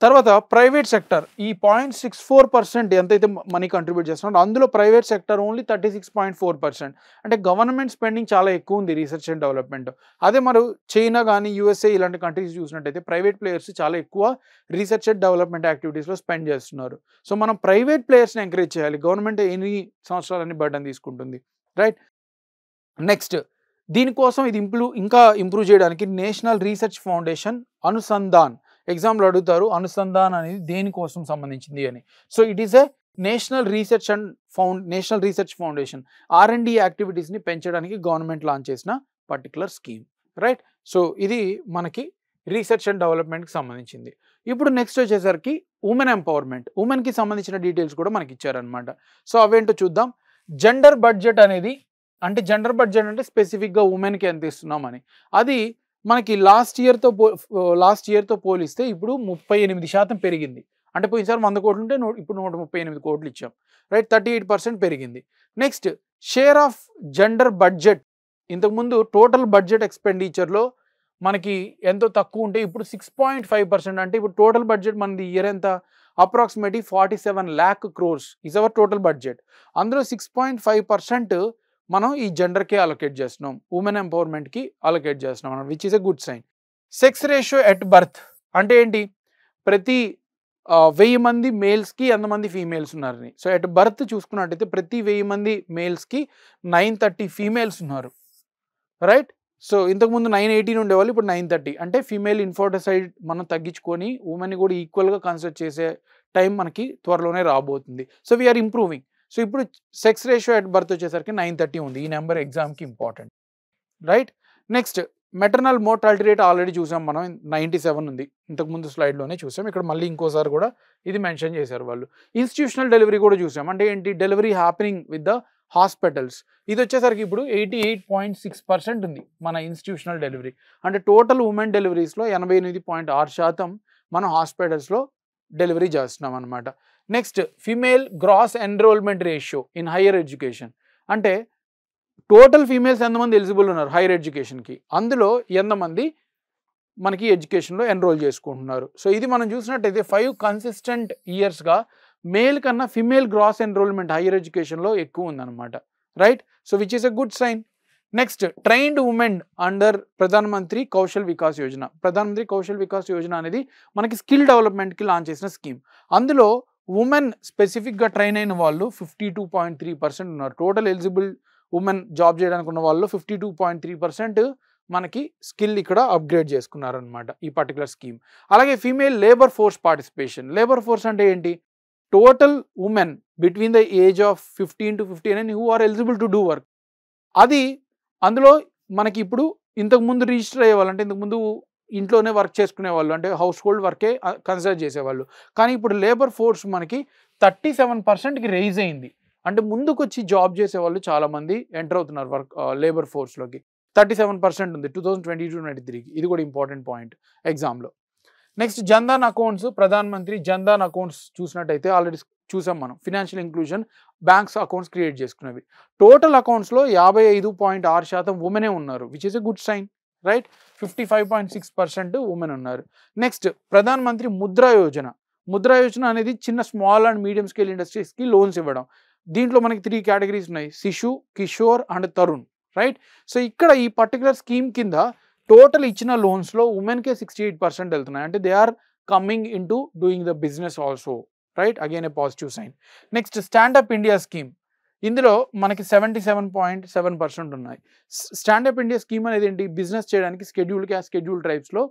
తర్వాత ప్రైవేట్ సెక్టర్ ఈ 0.64% ఎంతైతే మనీ కంట్రిబ్యూట్ చేస్తున్నారో అందులో ప్రైవేట్ సెక్టర్ ఓన్లీ 36.4%. అంటే గవర్నమెంట్ స్పెండింగ్ చాలా ఎక్కువ ఉంది రీసెర్చ్ అండ్ డెవలప్మెంట్. అదే మనం చైనా కానీ యూఎస్ఏ ఇలాంటి కంట్రీస్ చూసినట్టయితే ప్రైవేట్ ప్లేయర్స్ చాలా ఎక్కువ రీసెర్చ్ అండ్ డెవలప్మెంట్ యాక్టివిటీస్లో స్పెండ్ చేస్తున్నారు. సో మనం ప్రైవేట్ ప్లేయర్స్ని ఎంకరేజ్ చేయాలి, గవర్నమెంట్ ఎన్ని సంవత్సరాలని బర్డన్ తీసుకుంటుంది, రైట్. నెక్స్ట్ దీనికోసం ఇది ఇంకా ఇంప్రూవ్ చేయడానికి నేషనల్ రీసెర్చ్ ఫౌండేషన్ అనుసంధాన్, ఎగ్జామ్లో అడుగుతారు అనుసంధాన్ అనేది దేనికోసం సంబంధించింది అని. So it is a national research foundation, R&D యాక్టివిటీస్ని పెంచడానికి గవర్నమెంట్ లాంచ్ చేసిన పర్టికులర్ స్కీమ్, రైట్. సో ఇది మనకి రీసెర్చ్ అండ్ డెవలప్మెంట్కి సంబంధించింది. ఇప్పుడు నెక్స్ట్ వచ్చేసరికి ఉమెన్ ఎంపవర్మెంట్, ఉమెన్కి సంబంధించిన డీటెయిల్స్ కూడా మనకి ఇచ్చారనమాట. సో అవేంటో చూద్దాం. జెండర్ బడ్జెట్ అనేది, అంటే జెండర్ బడ్జెట్ అంటే స్పెసిఫిక్గా ఉమెన్కి ఎంత ఇస్తున్నామని, అది మనకి లాస్ట్ ఇయర్తో పోలిస్తే ఇప్పుడు 38% పెరిగింది. అంటే పోయినసారి 100 కోట్లు ఉంటే ఇప్పుడు 138 కోట్లు ఇచ్చాం, రైట్. 38% పెరిగింది. Next share of gender budget, ఇంతకుముందు టోటల్ బడ్జెట్ ఎక్స్పెండిచర్లో మనకి ఎంతో తక్కువ ఉంటే ఇప్పుడు 6.5%. అంటే ఇప్పుడు టోటల్ బడ్జెట్ మనది ఇయర్ ఎంత? Approximately 47 lakh crores is our total budget. అందులో 6.5% మనం ఈ జెండర్కి అలొకేట్ చేస్తున్నాం, ఉమెన్ ఎంపవర్మెంట్కి అలొకేట్ చేస్తున్నాం అన్నమాట, which is a good sign. Sex ratio at birth అంటే ఏంటి? ప్రతి 1000 మంది మేల్స్కి ఎంతమంది ఫీమేల్స్ ఉన్నారని. సో ఎట్ బర్త్ చూసుకున్నట్టయితే ప్రతి 1000 మంది మేల్స్కి 930 ఫీమేల్స్ ఉన్నారు, రైట్. సో ఇంతకుముందు 918 ఉండేవాళ్ళు, ఇప్పుడు 930. అంటే ఫీమేల్ ఇన్ఫర్టిసైడ్ మనం తగ్గించుకొని ఉమెన్ని కూడా ఈక్వల్గా కన్సిడర్ చేసే టైం మనకి త్వరలోనే రాబోతుంది. So we are improving. సో ఇప్పుడు సెక్స్ రేషియో ఎట్ బర్త్ వచ్చేసరికి 930 ఉంది. ఈ నెంబర్ ఎగ్జామ్కి important, right. Next maternal mortality rate already చూసాం మనం, 97 ఉంది, ఇంతకుముందు స్లైడ్లోనే చూసాం. ఇక్కడ మళ్ళీ ఇంకోసారి కూడా ఇది మెన్షన్ చేశారు వాళ్ళు. ఇన్స్టిట్యూషనల్ డెలివరీ కూడా చూసాం, అంటే ఏంటి? Delivery happening with the hospitals. ఇది వచ్చేసరికి ఇప్పుడు 88.6% ఉంది మన ఇన్స్టిట్యూషనల్ డెలివరీ. అంటే టోటల్ ఉమెన్ డెలివరీస్లో 88.6% మనం హాస్పిటల్స్లో డెలివరీ చేస్తున్నాం అనమాట. Next female gross enrolment ratio in higher education, అంటే టోటల్ ఫీమేల్స్ ఎంతమంది ఎలిజిబుల్ ఉన్నారు హైయర్ ఎడ్యుకేషన్కి, అందులో ఎంతమంది మనకి ఎడ్యుకేషన్లో ఎన్రోల్ చేసుకుంటున్నారు. సో ఇది మనం చూసినట్టయితే 5 కన్సిస్టెంట్ ఇయర్స్గా మేల్ కన్నా ఫిమేల్ గ్రాస్ ఎన్రోల్మెంట్ హైయర్ ఎడ్యుకేషన్లో ఎక్కువ ఉందన్నమాట, right. So which is a good sign. Next trained women under Pradhan Mantri Kaushal Vikas Yojana. ప్రధాన మంత్రి కౌశల్ వికాస్ యోజన అనేది మనకి స్కిల్ డెవలప్మెంట్కి లాంచ్ చేసిన స్కీమ్. అందులో ఉమెన్ స్పెసిఫిక్గా ట్రైన్ అయిన వాళ్ళు 52.3% ఉన్నారు. టోటల్ ఎలిజిబుల్ ఉమెన్ జాబ్ చేయడానికి ఉన్న వాళ్ళు 52.3% మనకి స్కిల్ ఇక్కడ అప్గ్రేడ్ చేసుకున్నారనమాట ఈ పర్టికులర్ స్కీమ్. అలాగే female labour force participation. Labour force అంటే ఏంటి? Total women between the age of 15 to 59 who are eligible to do work. అది అందులో మనకి ఇప్పుడు ఇంతకుముందు రిజిస్టర్ అయ్యే వాళ్ళు, అంటే ఇంతకుముందు ఇంట్లోనే వర్క్ చేసుకునే వాళ్ళు, అంటే హౌస్ హోల్డ్ వర్కే కన్సిడర్ చేసేవాళ్ళు. కానీ ఇప్పుడు లేబర్ ఫోర్స్ మనకి 37%కి రైజ్ అయింది. అంటే ముందుకు వచ్చి జాబ్ చేసేవాళ్ళు చాలామంది ఎంటర్ అవుతున్నారు లేబర్ ఫోర్స్లోకి. 37% ఉంది 2022-23కి. ఇది కూడా ఇంపార్టెంట్ పాయింట్ ఎగ్జామ్లో. Next Jan Dhan accounts. Pradhan Mantri Jan Dhan accounts చూసినట్టయితే ఆల్రెడీ చూసాం మనం. Financial inclusion, banks accounts create చేసుకునేవి. Total అకౌంట్స్లో 55.6% ఉమెనే ఉన్నారు, which is a good sign, right? 55.6% women ఉన్నారు. నెక్స్ట్ ప్రధాన మంత్రి ముద్రా యోజన. ముద్రా యోజన అనేది చిన్న small and medium scale ఇండస్ట్రీస్కి loans ఇవ్వడం. దీంట్లో మనకి 3 కేటగిరీస్ ఉన్నాయి: శిశు, Kishore and Tarun, right? So ఇక్కడ ఈ పర్టికులర్ స్కీమ్ కింద టోటల్ ఇచ్చిన లోన్స్లో ఉమెన్కే 68% వెళ్తున్నాయి. అంటే they are coming into doing the business also, right? Again a positive sign. Next stand up India scheme. ఇందులో మనకి 77.7% ఉన్నాయి. స్టాండప్ ఇండియా స్కీమ్ అనేది ఏంటి? బిజినెస్ చేయడానికి స్కెడ్యూల్ ట్రైబ్స్లో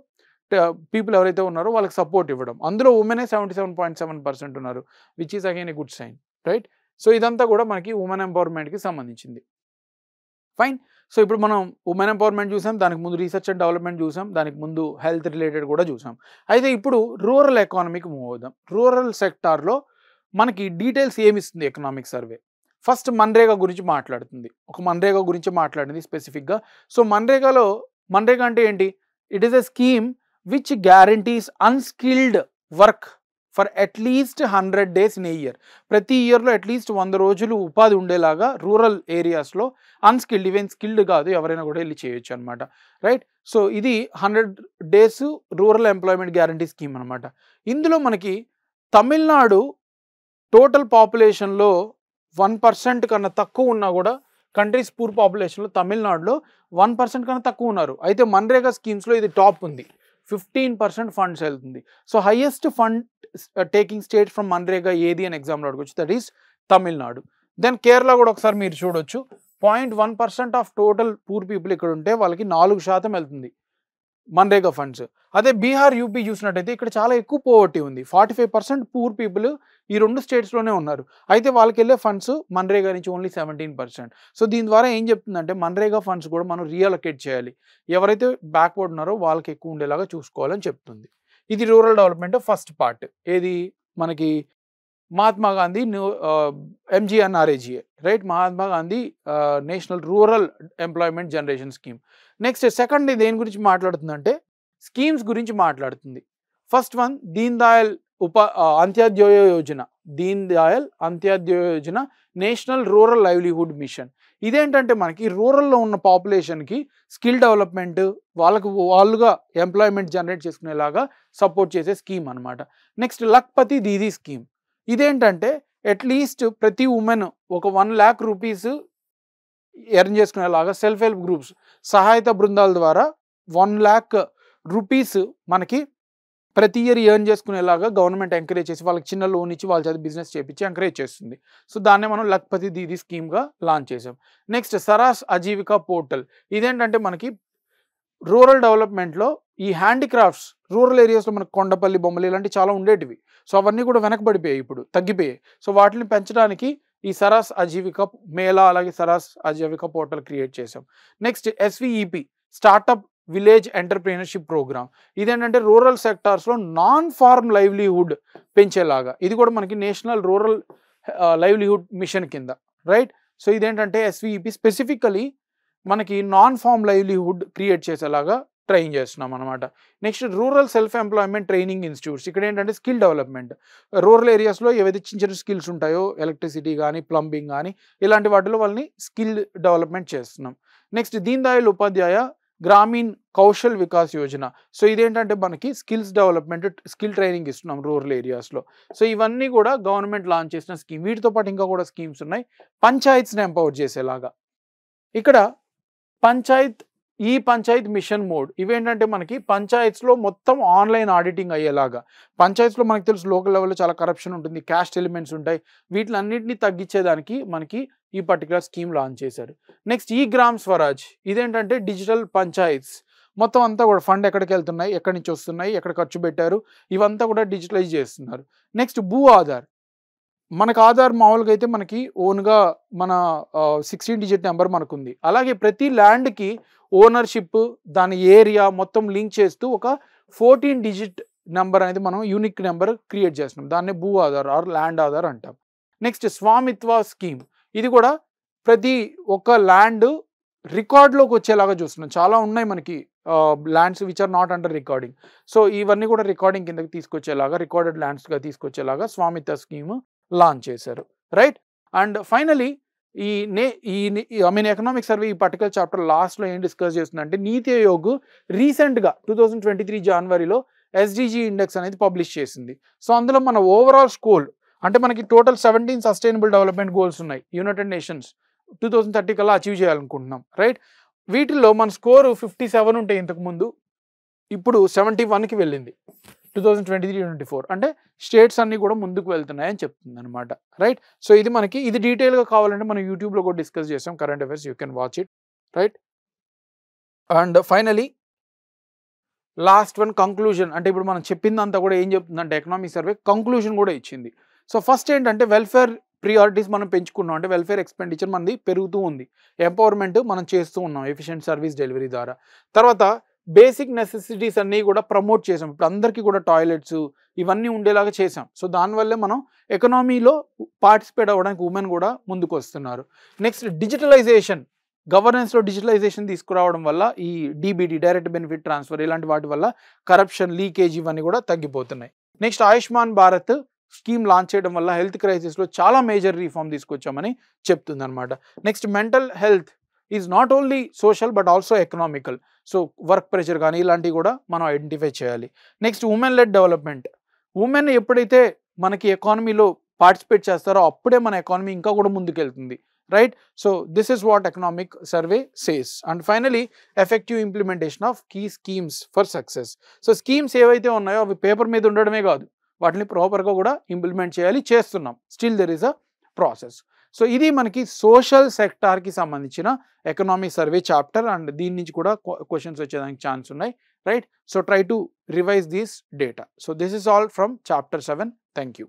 పీపుల్ ఎవరైతే ఉన్నారో వాళ్ళకి సపోర్ట్ ఇవ్వడం. అందులో ఉమెనే 77.7% ఉన్నారు, which is again a good sign, right? So ఇదంతా కూడా మనకి ఉమెన్ ఎంపవర్మెంట్కి సంబంధించింది. ఫైన్. సో ఇప్పుడు మనం ఉమెన్ ఎంపవర్మెంట్ చూసాం, దానికి ముందు రీసెర్చ్ అండ్ డెవలప్మెంట్ చూసాం, దానికి ముందు హెల్త్ రిలేటెడ్ కూడా చూసాం. అయితే ఇప్పుడు రూరల్ ఎకానమీకి మూవ్ అవుదాం. రూరల్ సెక్టార్లో మనకి డీటెయిల్స్ ఏమిస్తుంది ఎకనామిక్ సర్వే? ఫస్ట్ మన్రేగా గురించి మాట్లాడుతుంది. మన్రేగా గురించి మాట్లాడింది స్పెసిఫిక్గా. సో మన్రేగా అంటే ఏంటి? It is a scheme which guarantees unskilled work for at least 100 days in a year. ప్రతి ఇయర్లో అట్లీస్ట్ 100 రోజులు ఉపాధి ఉండేలాగా రూరల్ ఏరియాస్లో అన్స్కిల్డ్, ఈవెన్ స్కిల్డ్ కాదు, ఎవరైనా కూడా వెళ్ళి చేయొచ్చు అనమాట, రైట్? సో ఇది 100 days rural employment guarantee scheme అనమాట. ఇందులో మనకి తమిళనాడు టోటల్ పాపులేషన్లో 1% కన్నా తక్కువ ఉన్నా కూడా, కంట్రీస్ పూర్ పాపులేషన్లో తమిళనాడులో 1% కన్నా తక్కువ ఉన్నారు. అయితే మన్రేగా స్కీమ్స్లో ఇది టాప్ ఉంది, 15% ఫండ్స్ వెళ్తుంది. So highest fund taking state from Manrega ఏది అని ఎగ్జామ్లో అడగొచ్చు, that is Tamil Nadu. Then Kerala కూడా ఒకసారి మీరు చూడొచ్చు, 0.1% ఆఫ్ టోటల్ పూర్ పీపుల్ ఇక్కడ ఉంటే వాళ్ళకి 4% వెళ్తుంది మన్రేగా ఫండ్స్. అదే బీహార్, యూపీ చూసినట్టయితే ఇక్కడ చాలా ఎక్కువ పోవర్టీ ఉంది, 45% పూర్ పీపుల్ ఈ 2 స్టేట్స్లోనే ఉన్నారు. అయితే వాళ్ళకి వెళ్ళే ఫండ్స్ మన్రేగా నుంచి ఓన్లీ 17%. సో దీని ద్వారా ఏం చెప్తుందంటే మన్రేగా ఫండ్స్ కూడా మనం రీఅలొకేట్ చేయాలి, ఎవరైతే బ్యాక్వర్డ్ ఉన్నారో వాళ్ళకి ఎక్కువ ఉండేలాగా చూసుకోవాలని చెప్తుంది. ఇది రూరల్ డెవలప్మెంట్ ఫస్ట్ పార్ట్. ఏది మనకి Mahatma Gandhi MGNRAGA, right? Mahatma Gandhi national rural employment generation scheme. Next second దేని గురించి మాట్లాడుతుందంటే స్కీమ్స్ గురించి మాట్లాడుతుంది. First one Deen Dayal Antyodaya Yojana. Deen Dayal Antyodaya Yojana national rural livelihood mission. ఇదేంటంటే మనకి రూరల్లో ఉన్న పాపులేషన్కి స్కిల్ డెవలప్మెంట్, వాళ్ళుగా ఎంప్లాయ్మెంట్ జనరేట్ చేసుకునేలాగా సపోర్ట్ చేసే స్కీమ్ అనమాట. Next Lakhpati Didi scheme. ఇదేంటంటే అట్లీస్ట్ ప్రతి ఉమెన్ ఒక 1 lakh rupees ఎర్న్ చేసుకునేలాగా సెల్ఫ్ హెల్ప్ గ్రూప్స్, సహాయత బృందాల ద్వారా 1 lakh rupees మనకి ప్రతి ఇయర్ ఎర్న్ చేసుకునేలాగా గవర్నమెంట్ ఎంకరేజ్ చేసి వాళ్ళకి చిన్న లోన్ ఇచ్చి వాళ్ళ చేత బిజినెస్ చేయించి ఎంకరేజ్ చేస్తుంది. సో దాన్నే మనం లఖ్పతి దీదీ స్కీమ్గా లాంచ్ చేసాం. Next Saras Aajeevika portal. ఇదేంటంటే మనకి రూరల్ డెవలప్మెంట్లో ఈ హ్యాండిక్రాఫ్ట్స్ రూరల్ ఏరియాస్లో మనకు కొండపల్లి, బొమ్మలు ఇలాంటివి చాలా ఉండేటివి. సో అవన్నీ కూడా వెనకబడిపోయాయి, ఇప్పుడు తగ్గిపోయాయి. సో వాటిని పెంచడానికి ఈ సరాస్ అజీవికా మేళా, అలాగే సరాస్ అజీవికా పోర్టల్ క్రియేట్ చేసాం. Next SVEP startup village entrepreneurship program. ఇదేంటంటే రూరల్ సెక్టార్స్లో నాన్ ఫార్మ్ లైవ్లీహుడ్ పెంచేలాగా. ఇది కూడా మనకి నేషనల్ రూరల్ లైవ్లీహుడ్ మిషన్ కింద, రైట్? సో ఇదేంటంటే SVEP స్పెసిఫికలీ మనకి నాన్ ఫార్మ్ లైవ్లీహుడ్ క్రియేట్ చేసేలాగా ట్రైన్ చేస్తున్నాం అనమాట. Next rural self employment training institutes. ఇక్కడ ఏంటంటే స్కిల్ డెవలప్మెంట్, రూరల్ ఏరియాస్లో ఏవైతే చిన్న చిన్న స్కిల్స్ ఉంటాయో, ఎలక్ట్రిసిటీ కానీ, ప్లంబింగ్ కానీ, ఇలాంటి వాటిలో వాళ్ళని స్కిల్ డెవలప్మెంట్ చేస్తున్నాం. నెక్స్ట్ దీన్ దయాల్ ఉపాధ్యాయ గ్రామీణ్ కౌశల్ వికాస్ యోజన. సో ఇదేంటంటే మనకి స్కిల్స్ డెవలప్మెంట్, స్కిల్ ట్రైనింగ్ ఇస్తున్నాం రూరల్ ఏరియాస్లో. సో ఇవన్నీ కూడా గవర్నమెంట్ లాంచ్ చేసిన స్కీమ్. వీటితో పాటు ఇంకా కూడా స్కీమ్స్ ఉన్నాయి పంచాయత్స్ని ఎంపవర్ చేసేలాగా. ఇక్కడ పంచాయత్ ఈ పంచాయత్ మిషన్ మోడ్ ఇవేంటంటే మనకి పంచాయత్స్లో మొత్తం ఆన్లైన్ ఆడిటింగ్ అయ్యేలాగా. పంచాయత్స్లో మనకు తెలుసు లోకల్ లెవెల్లో చాలా కరప్షన్ ఉంటుంది, క్యాస్ట్ ఎలిమెంట్స్ ఉంటాయి. వీటిలన్నింటినీ తగ్గించేదానికి మనకి ఈ పర్టికులర్ స్కీమ్ లాంచ్ చేశారు. నెక్స్ట్ ఈ గ్రామ్ స్వరాజ్ ఇదేంటంటే డిజిటల్ పంచాయత్స్ మొత్తం అంతా కూడా ఫండ్ ఎక్కడికి వెళ్తున్నాయి, ఎక్కడి నుంచి వస్తున్నాయి, ఎక్కడ ఖర్చు పెట్టారు, ఇవంతా కూడా డిజిటలైజ్ చేస్తున్నారు. నెక్స్ట్ భూ ఆధార్. మనకు ఆధార్ మామూలుగా అయితే మనకి ఓన్గా మన 16 డిజిట్ నెంబర్ మనకు ఉంది. అలాగే ప్రతి ల్యాండ్కి ఓనర్షిప్, దాని ఏరియా మొత్తం లింక్ చేస్తూ ఒక 14 డిజిట్ నెంబర్ అనేది మనం యూనిక్ నెంబర్ క్రియేట్ చేస్తున్నాం. దాన్ని భూ ఆధార్ ఆర్ ల్యాండ్ ఆధార్ అంటాం. Next Swamitva scheme. ఇది కూడా ప్రతి ఒక్క ల్యాండ్ రికార్డ్లోకి వచ్చేలాగా చూస్తున్నాం. చాలా ఉన్నాయి మనకి lands which are not under recording. So ఇవన్నీ కూడా రికార్డింగ్ కిందకి తీసుకొచ్చేలాగా, రికార్డెడ్ ల్యాండ్స్గా తీసుకొచ్చేలాగా స్వామిత్వ స్కీమ్ లాంచ్ చేశారు. Right. And finally economic survey ఈ పర్టికులర్ చాప్టర్ లాస్ట్లో ఏం డిస్కస్ చేస్తుందంటే నీతి ఆయోగ్ రీసెంట్గా 2023 జనవరిలో ఎస్డిజి ఇండెక్స్ అనేది పబ్లిష్ చేసింది. సో అందులో మన ఓవరాల్ స్కోర్ అంటే మనకి total 17 sustainable development goals united యునైటెడ్ నేషన్స్ 2030 కల్లా అచీవ్ చేయాలనుకుంటున్నాం. రైట్. వీటిల్లో మన స్కోర్ 57 ఉంటే ఇంతకుముందు, ఇప్పుడు 71కి వెళ్ళింది 2023-24. అంటే స్టేట్స్ అన్నీ కూడా ముందుకు వెళ్తున్నాయని చెప్తుంది అనమాట. రైట్. సో ఇది మనకి ఇది డీటెయిల్గా కావాలంటే మనం యూట్యూబ్లో కూడా డిస్కస్ చేసాం current affairs, you can watch it. Right. And finally last one conclusion. అంటే ఇప్పుడు మనం చెప్పిందంతా కూడా ఏం చెప్తుందంటే ఎకనామిక్ సర్వే కంక్లూజన్ కూడా ఇచ్చింది. సో ఫస్ట్ ఏంటంటే వెల్ఫేర్ ప్రియారిటీస్ మనం పెంచుకున్నాం, అంటే వెల్ఫేర్ ఎక్స్పెండిచర్ మనది పెరుగుతూ ఉంది, ఎంపవర్మెంట్ మనం చేస్తూ ఉన్నాం ఎఫిషియెంట్ సర్వీస్ డెలివరీ ద్వారా. తర్వాత బేసిక్ నెసెసిటీస్ అన్నీ కూడా ప్రమోట్ చేసాం. ఇప్పుడు అందరికీ కూడా టాయిలెట్స్ ఇవన్నీ ఉండేలాగా చేసాం. సో దానివల్లే మనం ఎకనామీలో పార్టిసిపేట్ అవ్వడానికి ఉమెన్ కూడా ముందుకు వస్తున్నారు. నెక్స్ట్ డిజిటలైజేషన్, గవర్నెన్స్లో డిజిటలైజేషన్ తీసుకురావడం వల్ల ఈ డిబిడి డైరెక్ట్ బెనిఫిట్ ట్రాన్స్ఫర్ ఇలాంటి వాటి వల్ల కరప్షన్, లీకేజ్ ఇవన్నీ కూడా తగ్గిపోతున్నాయి. Next Ayushman Bharat scheme launch చేయడం వల్ల హెల్త్ క్రైసిస్లో చాలా మేజర్ రిఫార్మ్ తీసుకొచ్చామని చెప్తుంది అనమాట. Next mental health is not only social but also economical. So work pressure కానీ ఇలాంటివి కూడా మనం ఐడెంటిఫై చేయాలి. Next women led development. Women ఎప్పుడైతే మనకి ఎకానమీలో పార్టిసిపేట్ చేస్తారో అప్పుడే మన ఎకానమీ ఇంకా కూడా ముందుకెళ్తుంది. Right. So this is what economic survey says. And finally effective implementation of key schemes for success. So schemes ఏవైతే ఉన్నాయో అవి పేపర్ మీద ఉండడమే కాదు, వాటిని ప్రాపర్గా కూడా ఇంప్లిమెంట్ చేయాలి, చేస్తున్నాం. Still there is a process. So ఇది మనకి సోషల్ సెక్టార్కి సంబంధించిన ఎకనామిక్ సర్వే చాప్టర్. అండ్ దీని నుంచి కూడా క్వశ్చన్స్ వచ్చేదానికి ఛాన్స్ ఉన్నాయి. Right. So try to revise this data. So this is all from chapter 7. Thank you.